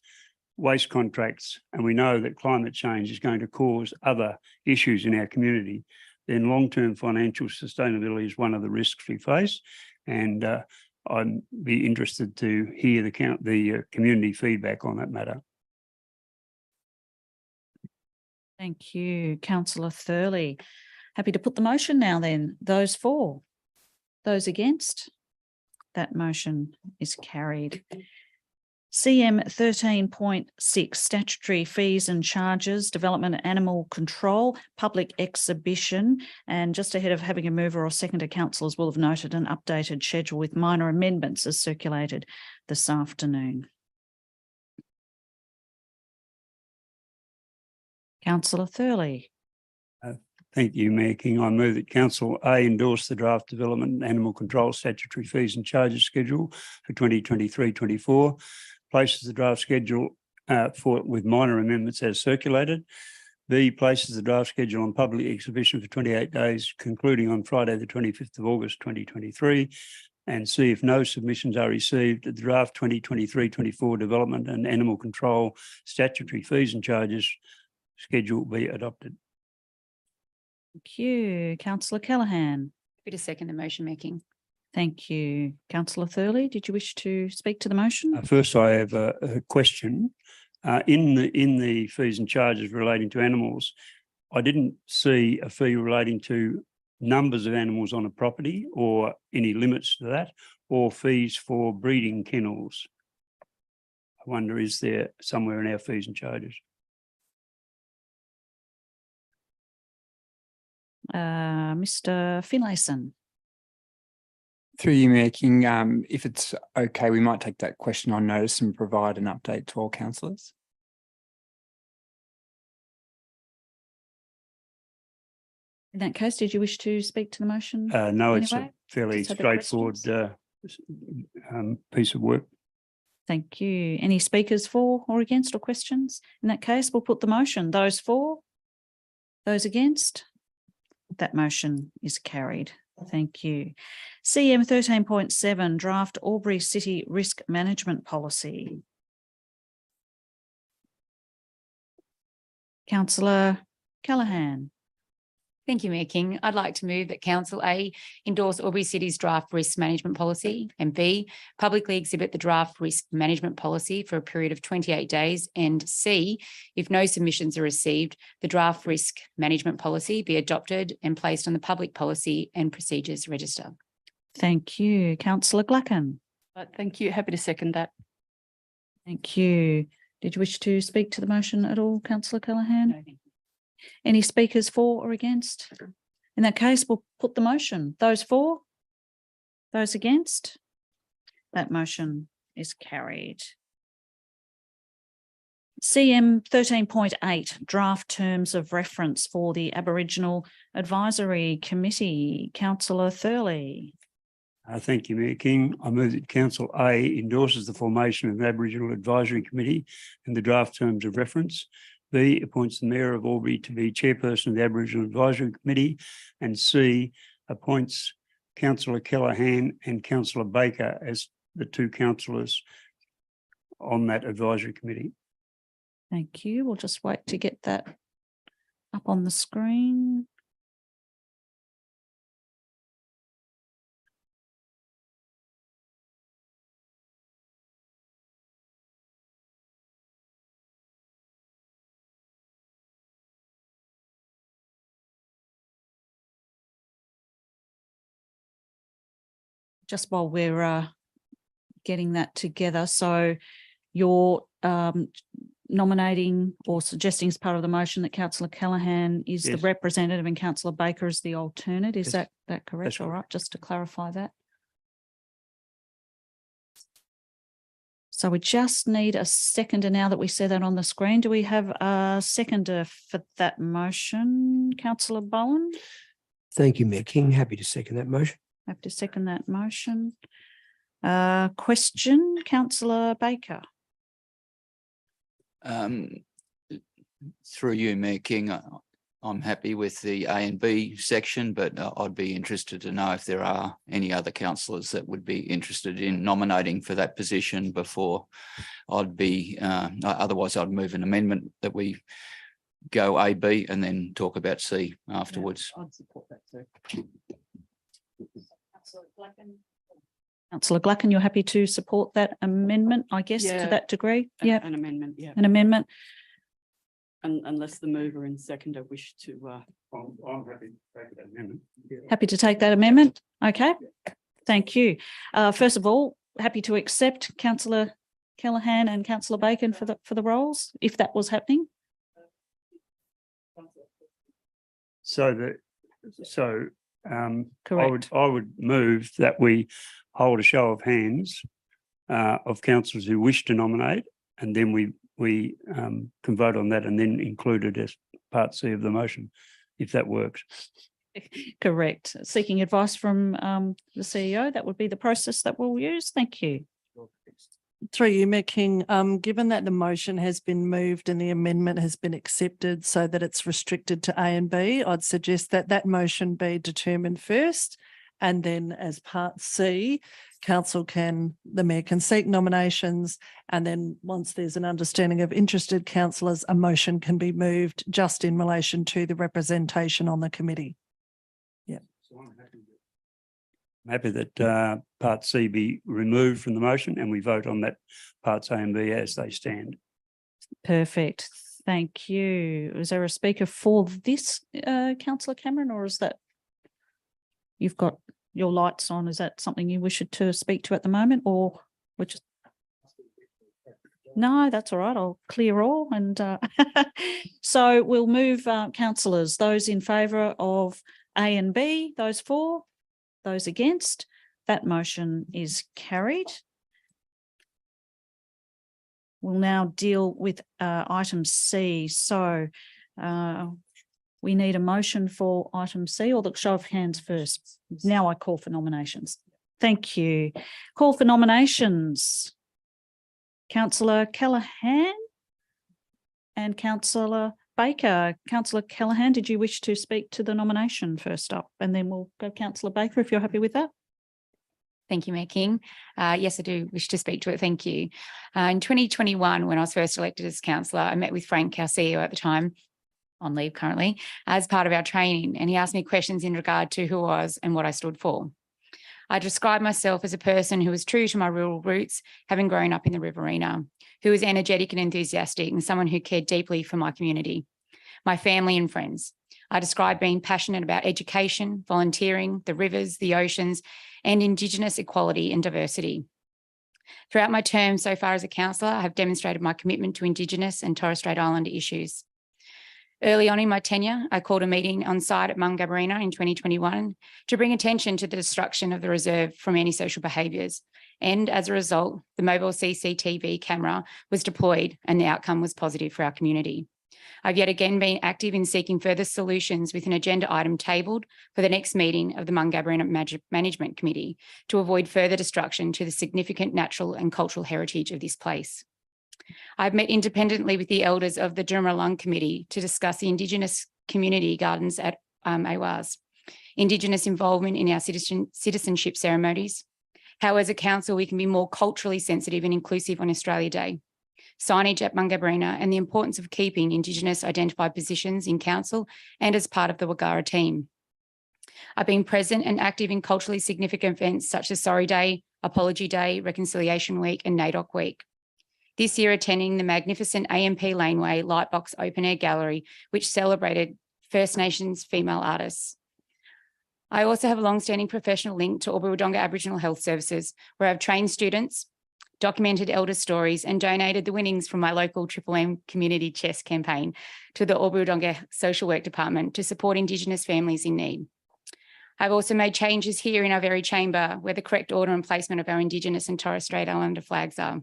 waste contracts, and we know that climate change is going to cause other issues in our community, then long-term financial sustainability is one of the risks we face. And I'd be interested to hear the community feedback on that matter. Thank you, Councillor Thurley. Happy to put the motion now then. Those for, those against, that motion is carried. CM 13.6, statutory fees and charges, development animal control, public exhibition. And just ahead of having a mover or seconder, councillors will have noted an updated schedule with minor amendments as circulated this afternoon. Councillor Thurley. Thank you, Mayor King. I move that Council A endorse the draft development and animal control statutory fees and charges schedule for 2023-24, places the draft schedule with minor amendments as circulated. B, places the draft schedule on public exhibition for 28 days, concluding on Friday, the 25th of August, 2023. And C, if no submissions are received, the draft 2023-24 development and animal control statutory fees and charges schedule be adopted. Thank you. Councillor Callaghan. Happy to second the motion, Mayor King. Thank you. Councillor Thurley, did you wish to speak to the motion? First, I have a question. In the fees and charges relating to animals, I didn't see a fee relating to numbers of animals on a property or any limits to that, or fees for breeding kennels. I wonder, is there somewhere in our fees and charges? Mr. Finlayson. Through you, Mayor King, if it's okay, we might take that question on notice and provide an update to all councillors. In that case, did you wish to speak to the motion? No, it's a Anyway, fairly just have the straightforward piece of work. Thank you. Any speakers for or against or questions? In that case, we'll put the motion. Those for? Those against? That motion is carried. Thank you. CM 13.7, Draft Albury City Risk Management Policy. Councillor Callaghan. Thank you, Mayor King. I'd like to move that Council A, endorse Albury City's draft risk management policy, and B, publicly exhibit the draft risk management policy for a period of 28 days, and C, if no submissions are received, the draft risk management policy be adopted and placed on the public policy and procedures register. Thank you. Councillor Gluckin. Thank you. Happy to second that. Thank you. Did you wish to speak to the motion at all, Councillor Callaghan? Any speakers for or against? In that case, we'll put the motion. Those for? Those against? That motion is carried. CM 13.8, Draft Terms of Reference for the Aboriginal Advisory Committee. Councillor Thurley. Thank you, Mayor King. I move that Council A endorses the formation of an Aboriginal Advisory Committee and the draft terms of reference. B, appoints the Mayor of Albury to be Chairperson of the Aboriginal Advisory Committee, and C, appoints Councillor Callaghan and Councillor Baker as the two councillors on that advisory committee. Thank you. We'll just wait to get that up on the screen. Just while we're getting that together, so you're nominating or suggesting as part of the motion that Councillor Callaghan is the Yes. representative and Councillor Baker is the alternate. Is Yes. that correct? That's All correct. right, just to clarify that. So we just need a seconder now that we see that on the screen. Do we have a seconder for that motion? Councillor Bowen? Thank you, Mayor King. Happy to second that motion. Have to second that motion. Question, Councillor Baker. Through you, Mayor King, I'm happy with the A and B section, but I'd be interested to know if there are any other councillors that would be interested in nominating for that position before I'd be, otherwise I'd move an amendment that we go A, B, and then talk about C afterwards. I'd support that too. Councillor Gluckin, you're happy to support that amendment, I guess, to Yeah. that degree? Yeah, An amendment, yeah. an amendment. Unless the mover and seconder wish to. I'm happy to take that amendment. Happy to take that amendment? Okay, thank you. First of all, happy to accept Councillor Callaghan and Councillor Bacon for the roles, if that was happening. Correct. I would move that we hold a show of hands of councillors who wish to nominate, and then we can vote on that and then include it as part C of the motion, if that works. Correct. Seeking advice from the CEO, that would be the process that we'll use. Thank you. Through you, Mayor King, given that the motion has been moved and the amendment has been accepted so that it's restricted to A and B, I'd suggest that that motion be determined first. And then as part C, the Mayor can seek nominations. And then once there's an understanding of interested councillors, a motion can be moved just in relation to the representation on the committee. Yeah. I'm happy that part C be removed from the motion and we vote on that parts A and B as they stand. Perfect. Thank you. Is there a speaker for this, Councillor Cameron, or is that you've got your lights on. Is that something you wish to speak to at the moment, or we're just? No, that's all right. I'll clear all. And so we'll move councillors, those in favour of A and B, those for, those against. That motion is carried. We'll now deal with item C. So we need a motion for item C, or the show of hands first. Now I call for nominations. Thank you. Call for nominations. Councillor Callaghan and Councillor Baker. Councillor Callaghan, did you wish to speak to the nomination first up? And then we'll go Councillor Baker, if you're happy with that. Thank you, Mayor King. Yes, I do wish to speak to it. Thank you. In 2021, when I was first elected as councillor, I met with Frank, our CEO at the time, on leave currently, as part of our training, and he asked me questions in regard to who I was and what I stood for. I described myself as a person who was true to my rural roots, having grown up in the Riverina, who was energetic and enthusiastic, and someone who cared deeply for my community, my family and friends. I described being passionate about education, volunteering, the rivers, the oceans, and Indigenous equality and diversity. Throughout my term so far as a councillor, I have demonstrated my commitment to Indigenous and Torres Strait Islander issues. Early on in my tenure, I called a meeting on site at Mungabarina in 2021 to bring attention to the destruction of the reserve from antisocial behaviours. And as a result, the mobile CCTV camera was deployed and the outcome was positive for our community. I've yet again been active in seeking further solutions with an agenda item tabled for the next meeting of the Mungabarina Management Committee to avoid further destruction to the significant natural and cultural heritage of this place. I've met independently with the elders of the Durrumarlung Committee to discuss the Indigenous community gardens at AWARS, Indigenous involvement in our citizenship ceremonies, how as a council we can be more culturally sensitive and inclusive on Australia Day, signage at Mungabarina, and the importance of keeping Indigenous identified positions in council and as part of the Wagara team. I've been present and active in culturally significant events such as Sorry Day, Apology Day, Reconciliation Week and NAIDOC Week. This year attending the magnificent AMP Laneway Lightbox Open Air Gallery, which celebrated First Nations female artists. I also have a long-standing professional link to Albury-Wodonga Aboriginal Health Services, where I've trained students, documented elder stories and donated the winnings from my local Triple M community chess campaign to the Albury-Wodonga Social Work Department to support Indigenous families in need. I've also made changes here in our very chamber where the correct order and placement of our Indigenous and Torres Strait Islander flags are.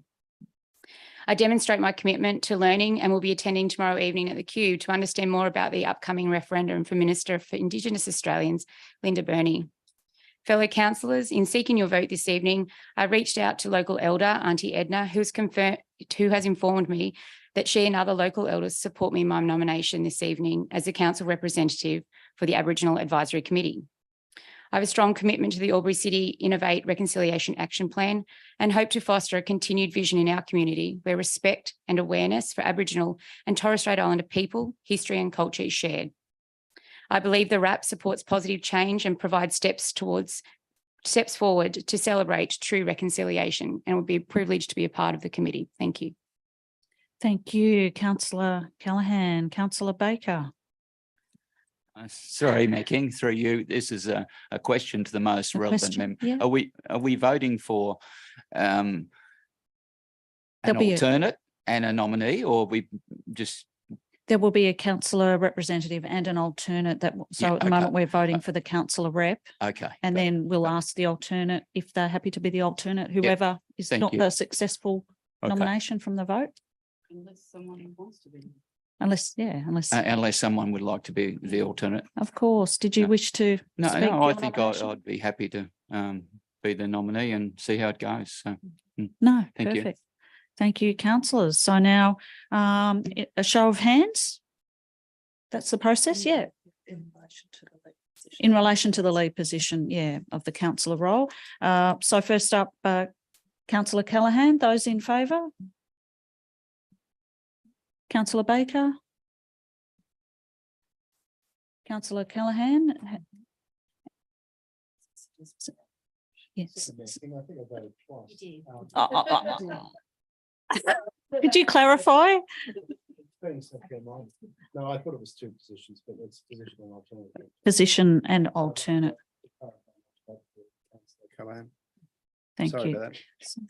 I demonstrate my commitment to learning and will be attending tomorrow evening at the Q to understand more about the upcoming referendum for Minister for Indigenous Australians, Linda Burney. Fellow councillors, in seeking your vote this evening, I reached out to local elder, Auntie Edna, who has informed me that she and other local elders support me in my nomination this evening as a council representative for the Aboriginal Advisory Committee. I have a strong commitment to the Albury City Innovate Reconciliation Action Plan and hope to foster a continued vision in our community where respect and awareness for Aboriginal and Torres Strait Islander people, history and culture is shared. I believe the RAP supports positive change and provides steps forward to celebrate true reconciliation, and it would be a privilege to be a part of the committee. Thank you. Thank you, Councillor Callaghan. Councillor Baker. Sorry, Mayor King, through you. This is a question to the most relevant member. Yeah. Are we voting for an alternate and a nominee, or are we just? There will be a councillor representative and an alternate. At the moment we're voting for the councillor rep. Okay. And then we'll ask the alternate if they're happy to be the alternate, whoever is not the successful nomination from the vote. Unless someone wants to be. Unless someone would like to be the alternate. Of course. Did you wish to speak? No, I think I'd be happy to be the nominee and see how it goes. So, no, thank perfect. you. Thank you, councillors. So now a show of hands. That's the process, yeah. In relation to the lead position, yeah, of the councillor role. So first up, Councillor Callaghan, those in favour? Councillor Baker? Councillor Callaghan? Yes. Could you clarify? No, I thought it was two positions, but it's position and alternate. Position and alternate. Callahan. Thank Sorry you. about that.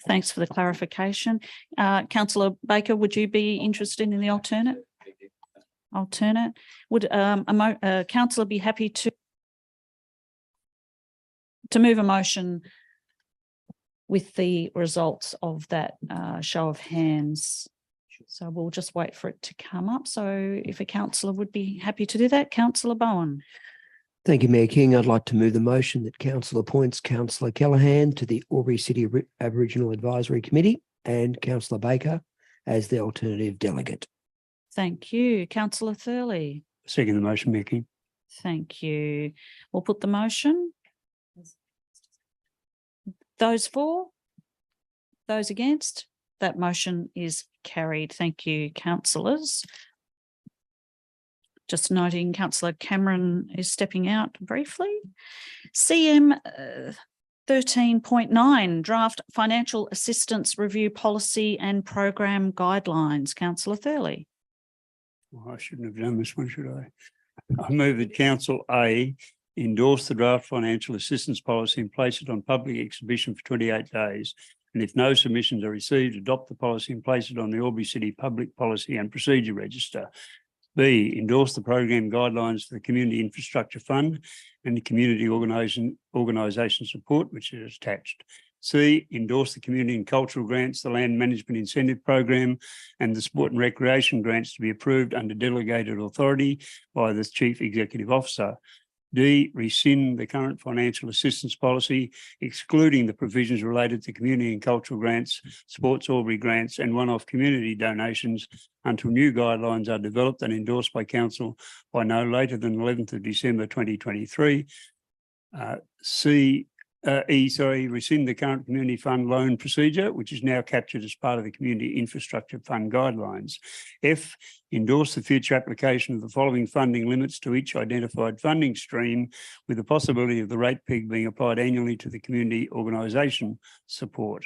Thanks for the clarification. Councillor Baker, would you be interested in the alternate? Would a councillor be happy to move a motion with the results of that show of hands? So we'll just wait for it to come up. So if a councillor would be happy to do that, Councillor Bowen. Thank you, Mayor King. I'd like to move the motion that council appoints Councillor Callahan to the Albury City Aboriginal Advisory Committee and Councillor Baker as the alternative delegate. Thank you. Councillor Thurley. Second the motion, Mayor King. Thank you. We'll put the motion. Those for? Those against? That motion is carried. Thank you, councillors. Just noting Councillor Cameron is stepping out briefly. CM 13.9, Draft Financial Assistance Review Policy and Program Guidelines. Councillor Thurley. Well, I shouldn't have done this one, should I? I move that Council A endorse the draft financial assistance policy and place it on public exhibition for 28 days. And if no submissions are received, adopt the policy and place it on the Albury City Public Policy and Procedure Register. B, endorse the program guidelines for the Community Infrastructure Fund and the Community Organisation Support, which is attached. C, endorse the Community and Cultural Grants, the Land Management Incentive Program and the Sport and Recreation Grants to be approved under delegated authority by the Chief Executive Officer. D, rescind the current financial assistance policy, excluding the provisions related to community and cultural grants, Sports Albury grants and one-off community donations until new guidelines are developed and endorsed by Council by no later than 11th of December 2023. Rescind the current community fund loan procedure, which is now captured as part of the Community Infrastructure Fund guidelines. F, endorse the future application of the following funding limits to each identified funding stream, with the possibility of the rate peg being applied annually to the community organisation support.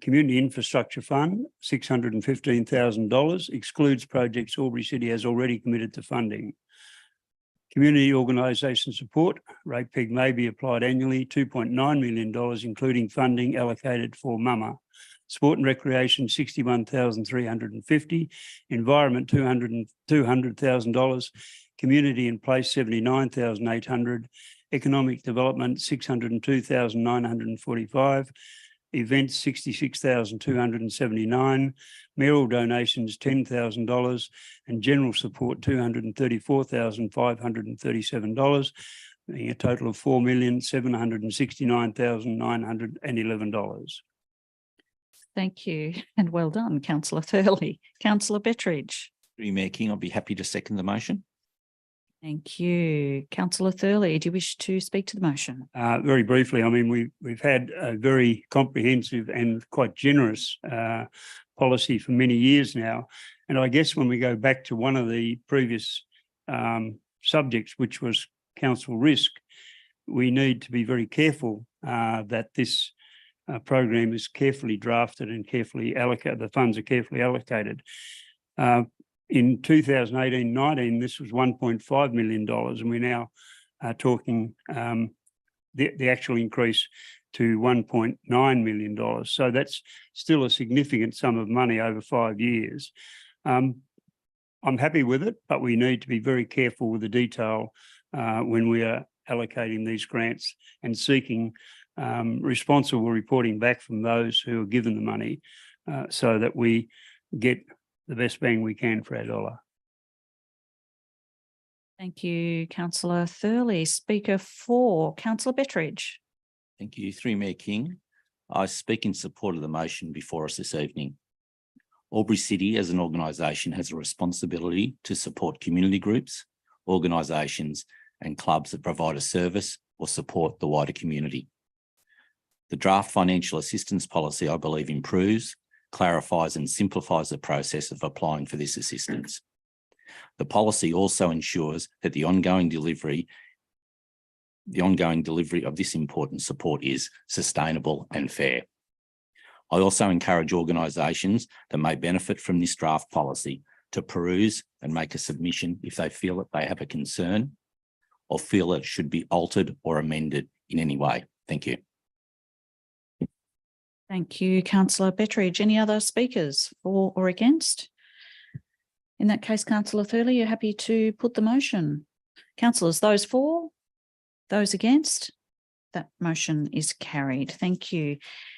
Community Infrastructure Fund, $615,000, excludes projects Albury City has already committed to funding. Community organisation support, rate peg may be applied annually, $2.9 million, including funding allocated for MUMA. Sport and Recreation, $61,350. Environment, $200,000. Community in Place, $79,800. Economic Development, $602,945. Events, $66,279. Mayoral donations, $10,000 and general support, $234,537, being a total of $4,769,911. Thank you and well done, Councillor Thurley. Councillor Bettridge. Mayor King, I'll be happy to second the motion. Thank you. Councillor Thurley, do you wish to speak to the motion? Very briefly, I mean, we've had a very comprehensive and quite generous policy for many years now. And I guess when we go back to one of the previous subjects, which was council risk, we need to be very careful that this program is carefully drafted and carefully allocated, the funds are carefully allocated. In 2018-19, this was $1.5 million, and we're now talking the actual increase to $1.9 million. So that's still a significant sum of money over 5 years. I'm happy with it, but we need to be very careful with the detail when we are allocating these grants and seeking responsible reporting back from those who are given the money so that we get the best bang we can for our dollar. Thank you, Councillor Thurley. Speaker 4, Councillor Bettridge. Thank you. Through Mayor King, I speak in support of the motion before us this evening. Albury City as an organisation has a responsibility to support community groups, organisations and clubs that provide a service or support the wider community. The draft financial assistance policy, I believe, improves, clarifies and simplifies the process of applying for this assistance. The policy also ensures that the ongoing delivery of this important support is sustainable and fair. I also encourage organisations that may benefit from this draft policy to peruse and make a submission if they feel that they have a concern or feel it should be altered or amended in any way. Thank you. Thank you, Councillor Bettridge. Any other speakers for or against? In that case, Councillor Thurley, you're happy to put the motion. Councillors, those for, those against? That motion is carried. Thank you.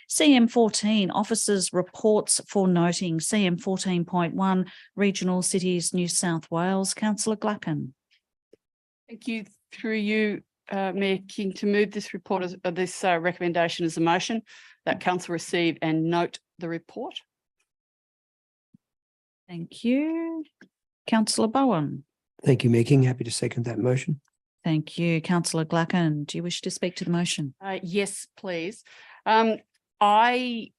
CM 14, Officers' Reports for Noting. CM 14.1, Regional Cities, New South Wales. Councillor Gluckin. Thank you. Through you, Mayor King, to move this report as this recommendation as a motion that council receive and note the report. Thank you. Councillor Bowen. Thank you, Mayor King. Happy to second that motion. Thank you. Councillor Gluckin, do you wish to speak to the motion? Yes, please. I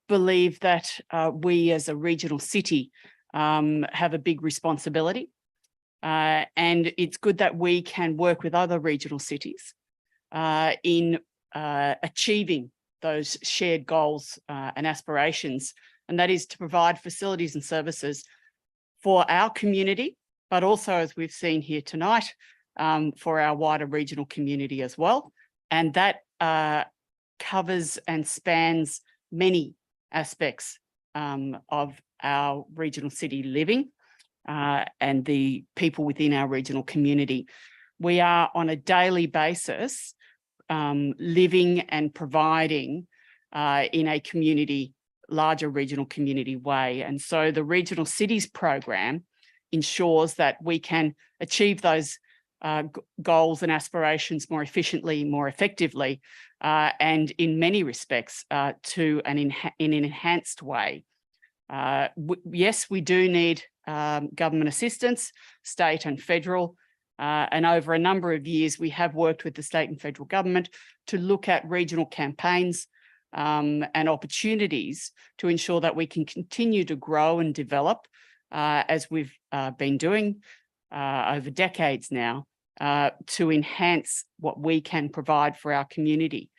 believe that we as a regional city have a big responsibility. And it's good that we can work with other regional cities in achieving those shared goals and aspirations. And that is to provide facilities and services for our community, but also, as we've seen here tonight, for our wider regional community as well. And that covers and spans many aspects of our regional city living and the people within our regional community. We are on a daily basis living and providing in a community, larger regional community way. And so the Regional Cities program ensures that we can achieve those goals and aspirations more efficiently, more effectively, and in many respects in an enhanced way. Yes, we do need government assistance, state and federal, and over a number of years, we have worked with the state and federal government to look at regional campaigns and opportunities to ensure that we can continue to grow and develop as we've been doing over decades now to enhance what we can provide for our community.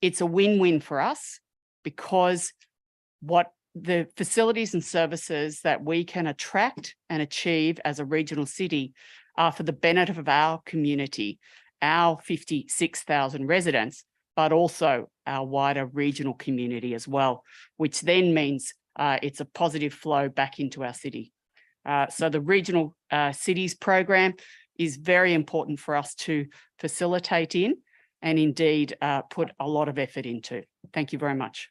It's a win-win for us because what the facilities and services that we can attract and achieve as a regional city are for the benefit of our community, our 56,000 residents, but also our wider regional community as well, which then means it's a positive flow back into our city. So the Regional Cities program is very important for us to facilitate in and indeed put a lot of effort into. Thank you very much.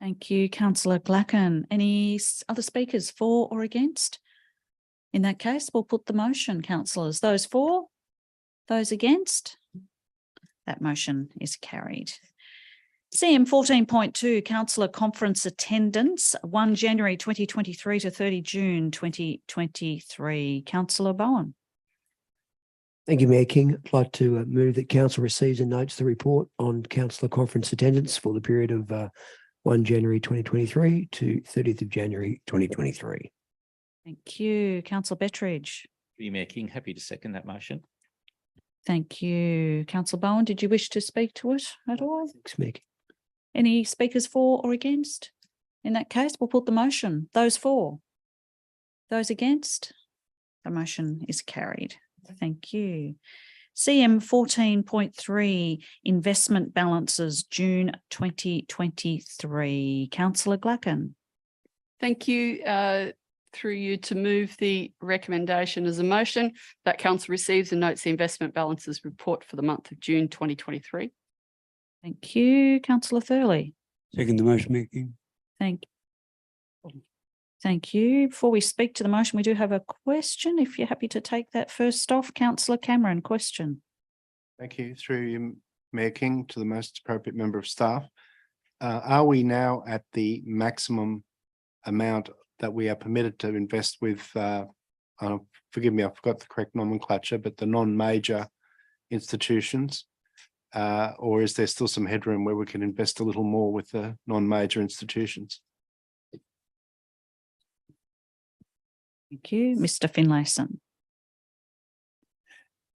Thank you, Councillor Gluckin. Any other speakers for or against? In that case, we'll put the motion, councillors. Those for, those against? That motion is carried. CM 14.2, Councillor Conference Attendance, 1 January 2023 to 30 June 2023. Councillor Bowen. Thank you, Mayor King. I'd like to move that council receives and notes the report on councillor conference attendance for the period of 1 January 2023 to 30th of January 2023. Thank you. Councillor Bettridge. Mayor King, happy to second that motion. Thank you. Councillor Bowen, did you wish to speak to it at all? Thanks, Mayor King. Any speakers for or against? In that case, we'll put the motion. Those for, those against? The motion is carried. Thank you. CM 14.3, Investment Balances, June 2023. Councillor Gluckin. Thank you. Through you to move the recommendation as a motion that council receives and notes the investment balances report for the month of June 2023. Thank you. Councillor Thurley. Second the motion, Mayor King. Thank you. Before we speak to the motion, we do have a question. If you're happy to take that first off, Councillor Cameron, question. Thank you. Through you, Mayor King, to the most appropriate member of staff. Are we now at the maximum amount that we are permitted to invest with, forgive me, I forgot the correct nomenclature, but the non-major institutions? Or is there still some headroom where we can invest a little more with the non-major institutions? Thank you. Mr. Finlayson.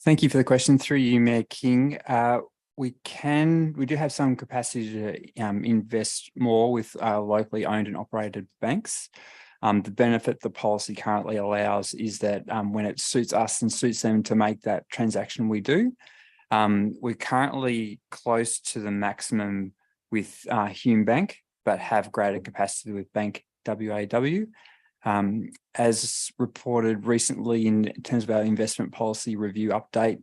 Thank you for the question. Through you, Mayor King. We do have some capacity to invest more with locally owned and operated banks. The benefit the policy currently allows is that when it suits us and suits them to make that transaction, we do. We're currently close to the maximum with Hume Bank, but have greater capacity with Bank WAW. As reported recently in terms of our investment policy review update,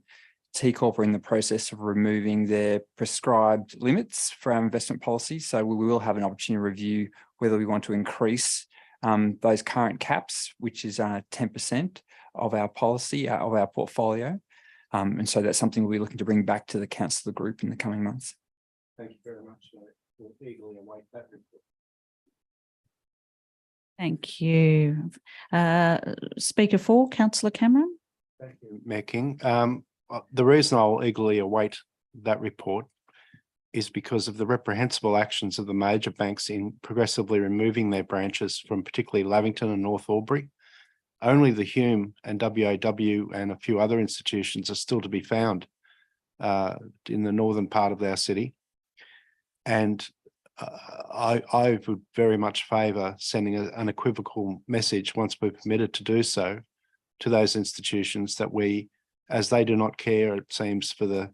TCorp are in the process of removing their prescribed limits for our investment policy. So we will have an opportunity to review whether we want to increase those current caps, which is 10% of our policy, of our portfolio. And so that's something we'll be looking to bring back to the council group in the coming months. Thank you very much. We'll eagerly await that report. Thank you. Speaker 4, Councillor Cameron. Thank you, Mayor King. The reason I'll eagerly await that report is because of the reprehensible actions of the major banks in progressively removing their branches from particularly Lavington and North Albury. Only the Hume and WAW and a few other institutions are still to be found in the northern part of our city. And I would very much favour sending an unequivocal message, once we're permitted to do so, to those institutions that we, as they do not care, it seems, for the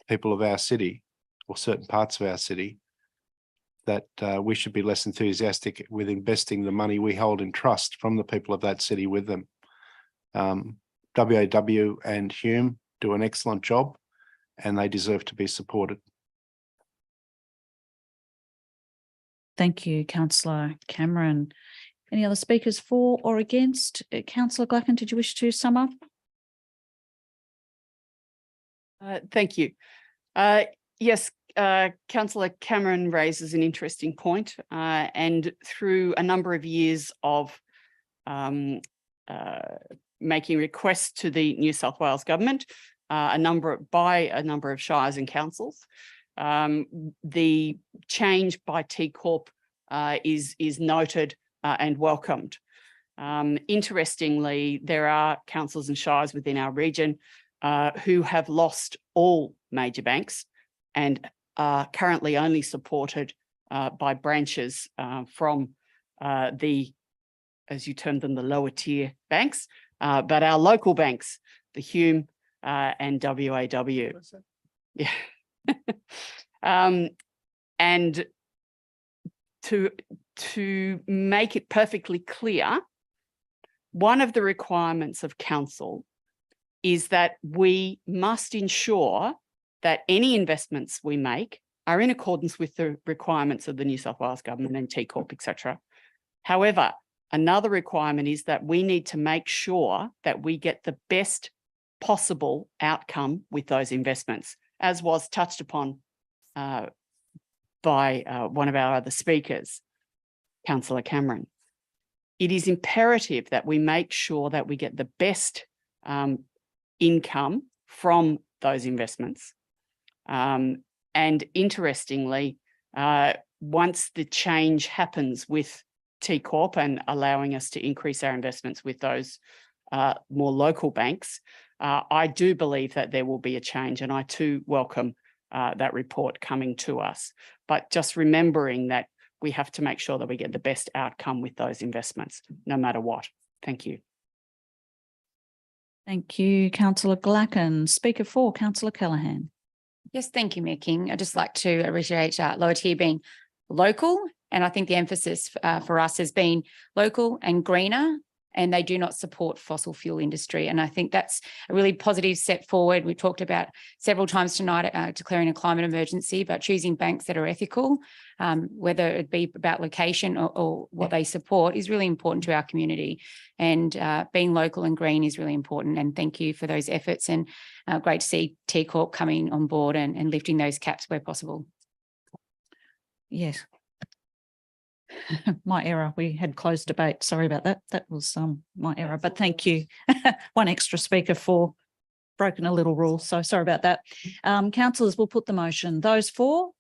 people of our city or certain parts of our city, that we should be less enthusiastic with investing the money we hold in trust from the people of that city with them. WAW and Hume do an excellent job and they deserve to be supported. Thank you, Councillor Cameron. Any other speakers for or against? Councillor Glucken, did you wish to sum up? Thank you. Yes, Councillor Cameron raises an interesting point, and through a number of years of making requests to the New South Wales government, by a number of shires and councils, the change by TCorp is noted and welcomed. Interestingly, there are councils and shires within our region who have lost all major banks and are currently only supported by branches from the, as you termed them, the lower tier banks, but our local banks, the Hume and WAW. Yeah. And to make it perfectly clear, one of the requirements of council is that we must ensure that any investments we make are in accordance with the requirements of the New South Wales government and TCorp, etc. However, another requirement is that we need to make sure that we get the best possible outcome with those investments, as was touched upon by one of our other speakers, Councillor Cameron. It is imperative that we make sure that we get the best income from those investments. And interestingly, once the change happens with TCorp and allowing us to increase our investments with those more local banks, I do believe that there will be a change, and I too welcome that report coming to us. But just remembering that we have to make sure that we get the best outcome with those investments, no matter what. Thank you. Thank you, Councillor Glucken. Speaker 4, Councillor Callaghan. Yes, thank you, Mayor King. I'd just like to reiterate lower tier being local, and I think the emphasis for us has been local and greener, and they do not support fossil fuel industry. And I think that's a really positive step forward. We've talked about several times tonight declaring a climate emergency, but choosing banks that are ethical, whether it be about location or what they support, is really important to our community. And being local and green is really important. And thank you for those efforts, and great to see TCorp coming on board and lifting those caps where possible. Yes. My error. We had closed debate. Sorry about that. That was my error, but thank you. One extra speaker for broken a little rule. So sorry about that. Councillors will put the motion. Those for,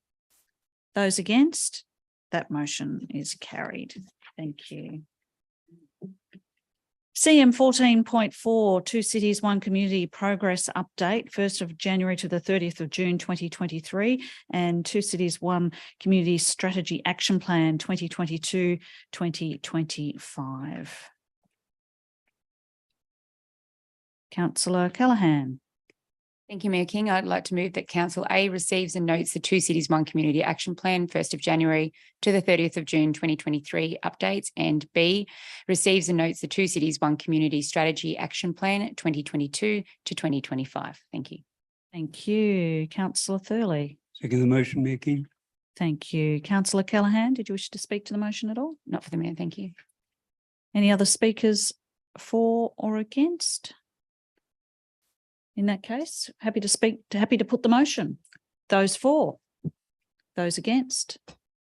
those against, that motion is carried. Thank you. CM 14.4, Two Cities, One Community Progress Update, 1st of January to the 30th of June 2023, and Two Cities, One Community Strategy Action Plan 2022-2025. Councillor Callaghan. Thank you, Mayor King. I'd like to move that Council A receives and notes the Two Cities One Community Action Plan 1st of January to the 30th of June 2023 updates, and B receives and notes the Two Cities One Community Strategy Action Plan 2022 to 2025. Thank you. Thank you. Councillor Thurley. Second the motion, Mayor King. Thank you. Councillor Callaghan, did you wish to speak to the motion at all? Not for the Mayor, thank you. Any other speakers for or against? In that case, happy to put the motion. Those for, those against,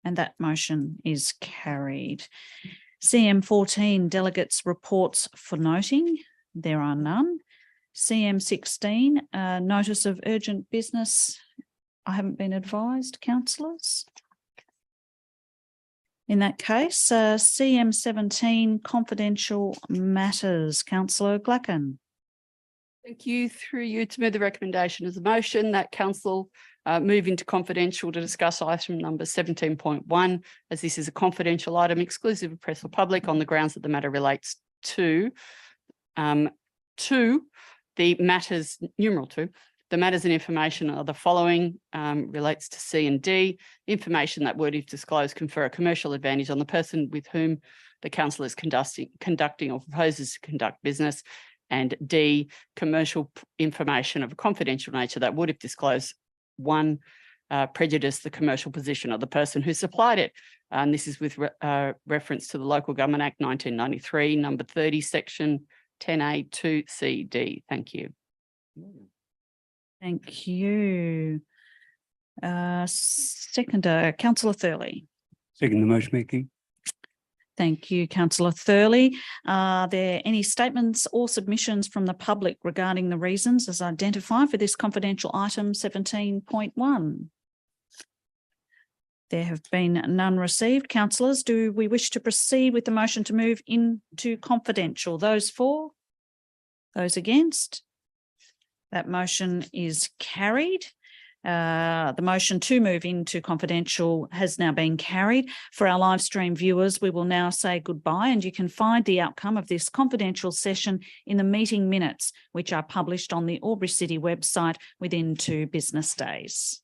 and that motion is carried. CM 14 delegates reports for noting. There are none. CM 16 notice of urgent business. I haven't been advised, councillors. In that case, CM 17 confidential matters. Councillor Glacken. Thank you. Through you to move the recommendation as a motion that council move into confidential to discuss item number 17.1, as this is a confidential item exclusive of press or public on the grounds that the matter relates to the matters, numeral 2, the matters and information are the following, relates to C and D. Information that would, if disclosed, confer a commercial advantage on the person with whom the council is conducting or proposes to conduct business. And D, commercial information of a confidential nature that would, if disclosed, 1, prejudice the commercial position of the person who supplied it. And this is with reference to the Local Government Act 1993, number 30, section 10A 2CD. Thank you. Thank you. Seconder, Councillor Thurley. Second the motion, Mayor King. Thank you, Councillor Thurley. Are there any statements or submissions from the public regarding the reasons as identified for this confidential item 17.1? There have been none received. Councillors, do we wish to proceed with the motion to move into confidential? Those for? Those against? That motion is carried. The motion to move into confidential has now been carried. For our live stream viewers, we will now say goodbye, and you can find the outcome of this confidential session in the meeting minutes, which are published on the Albury City website within 2 business days.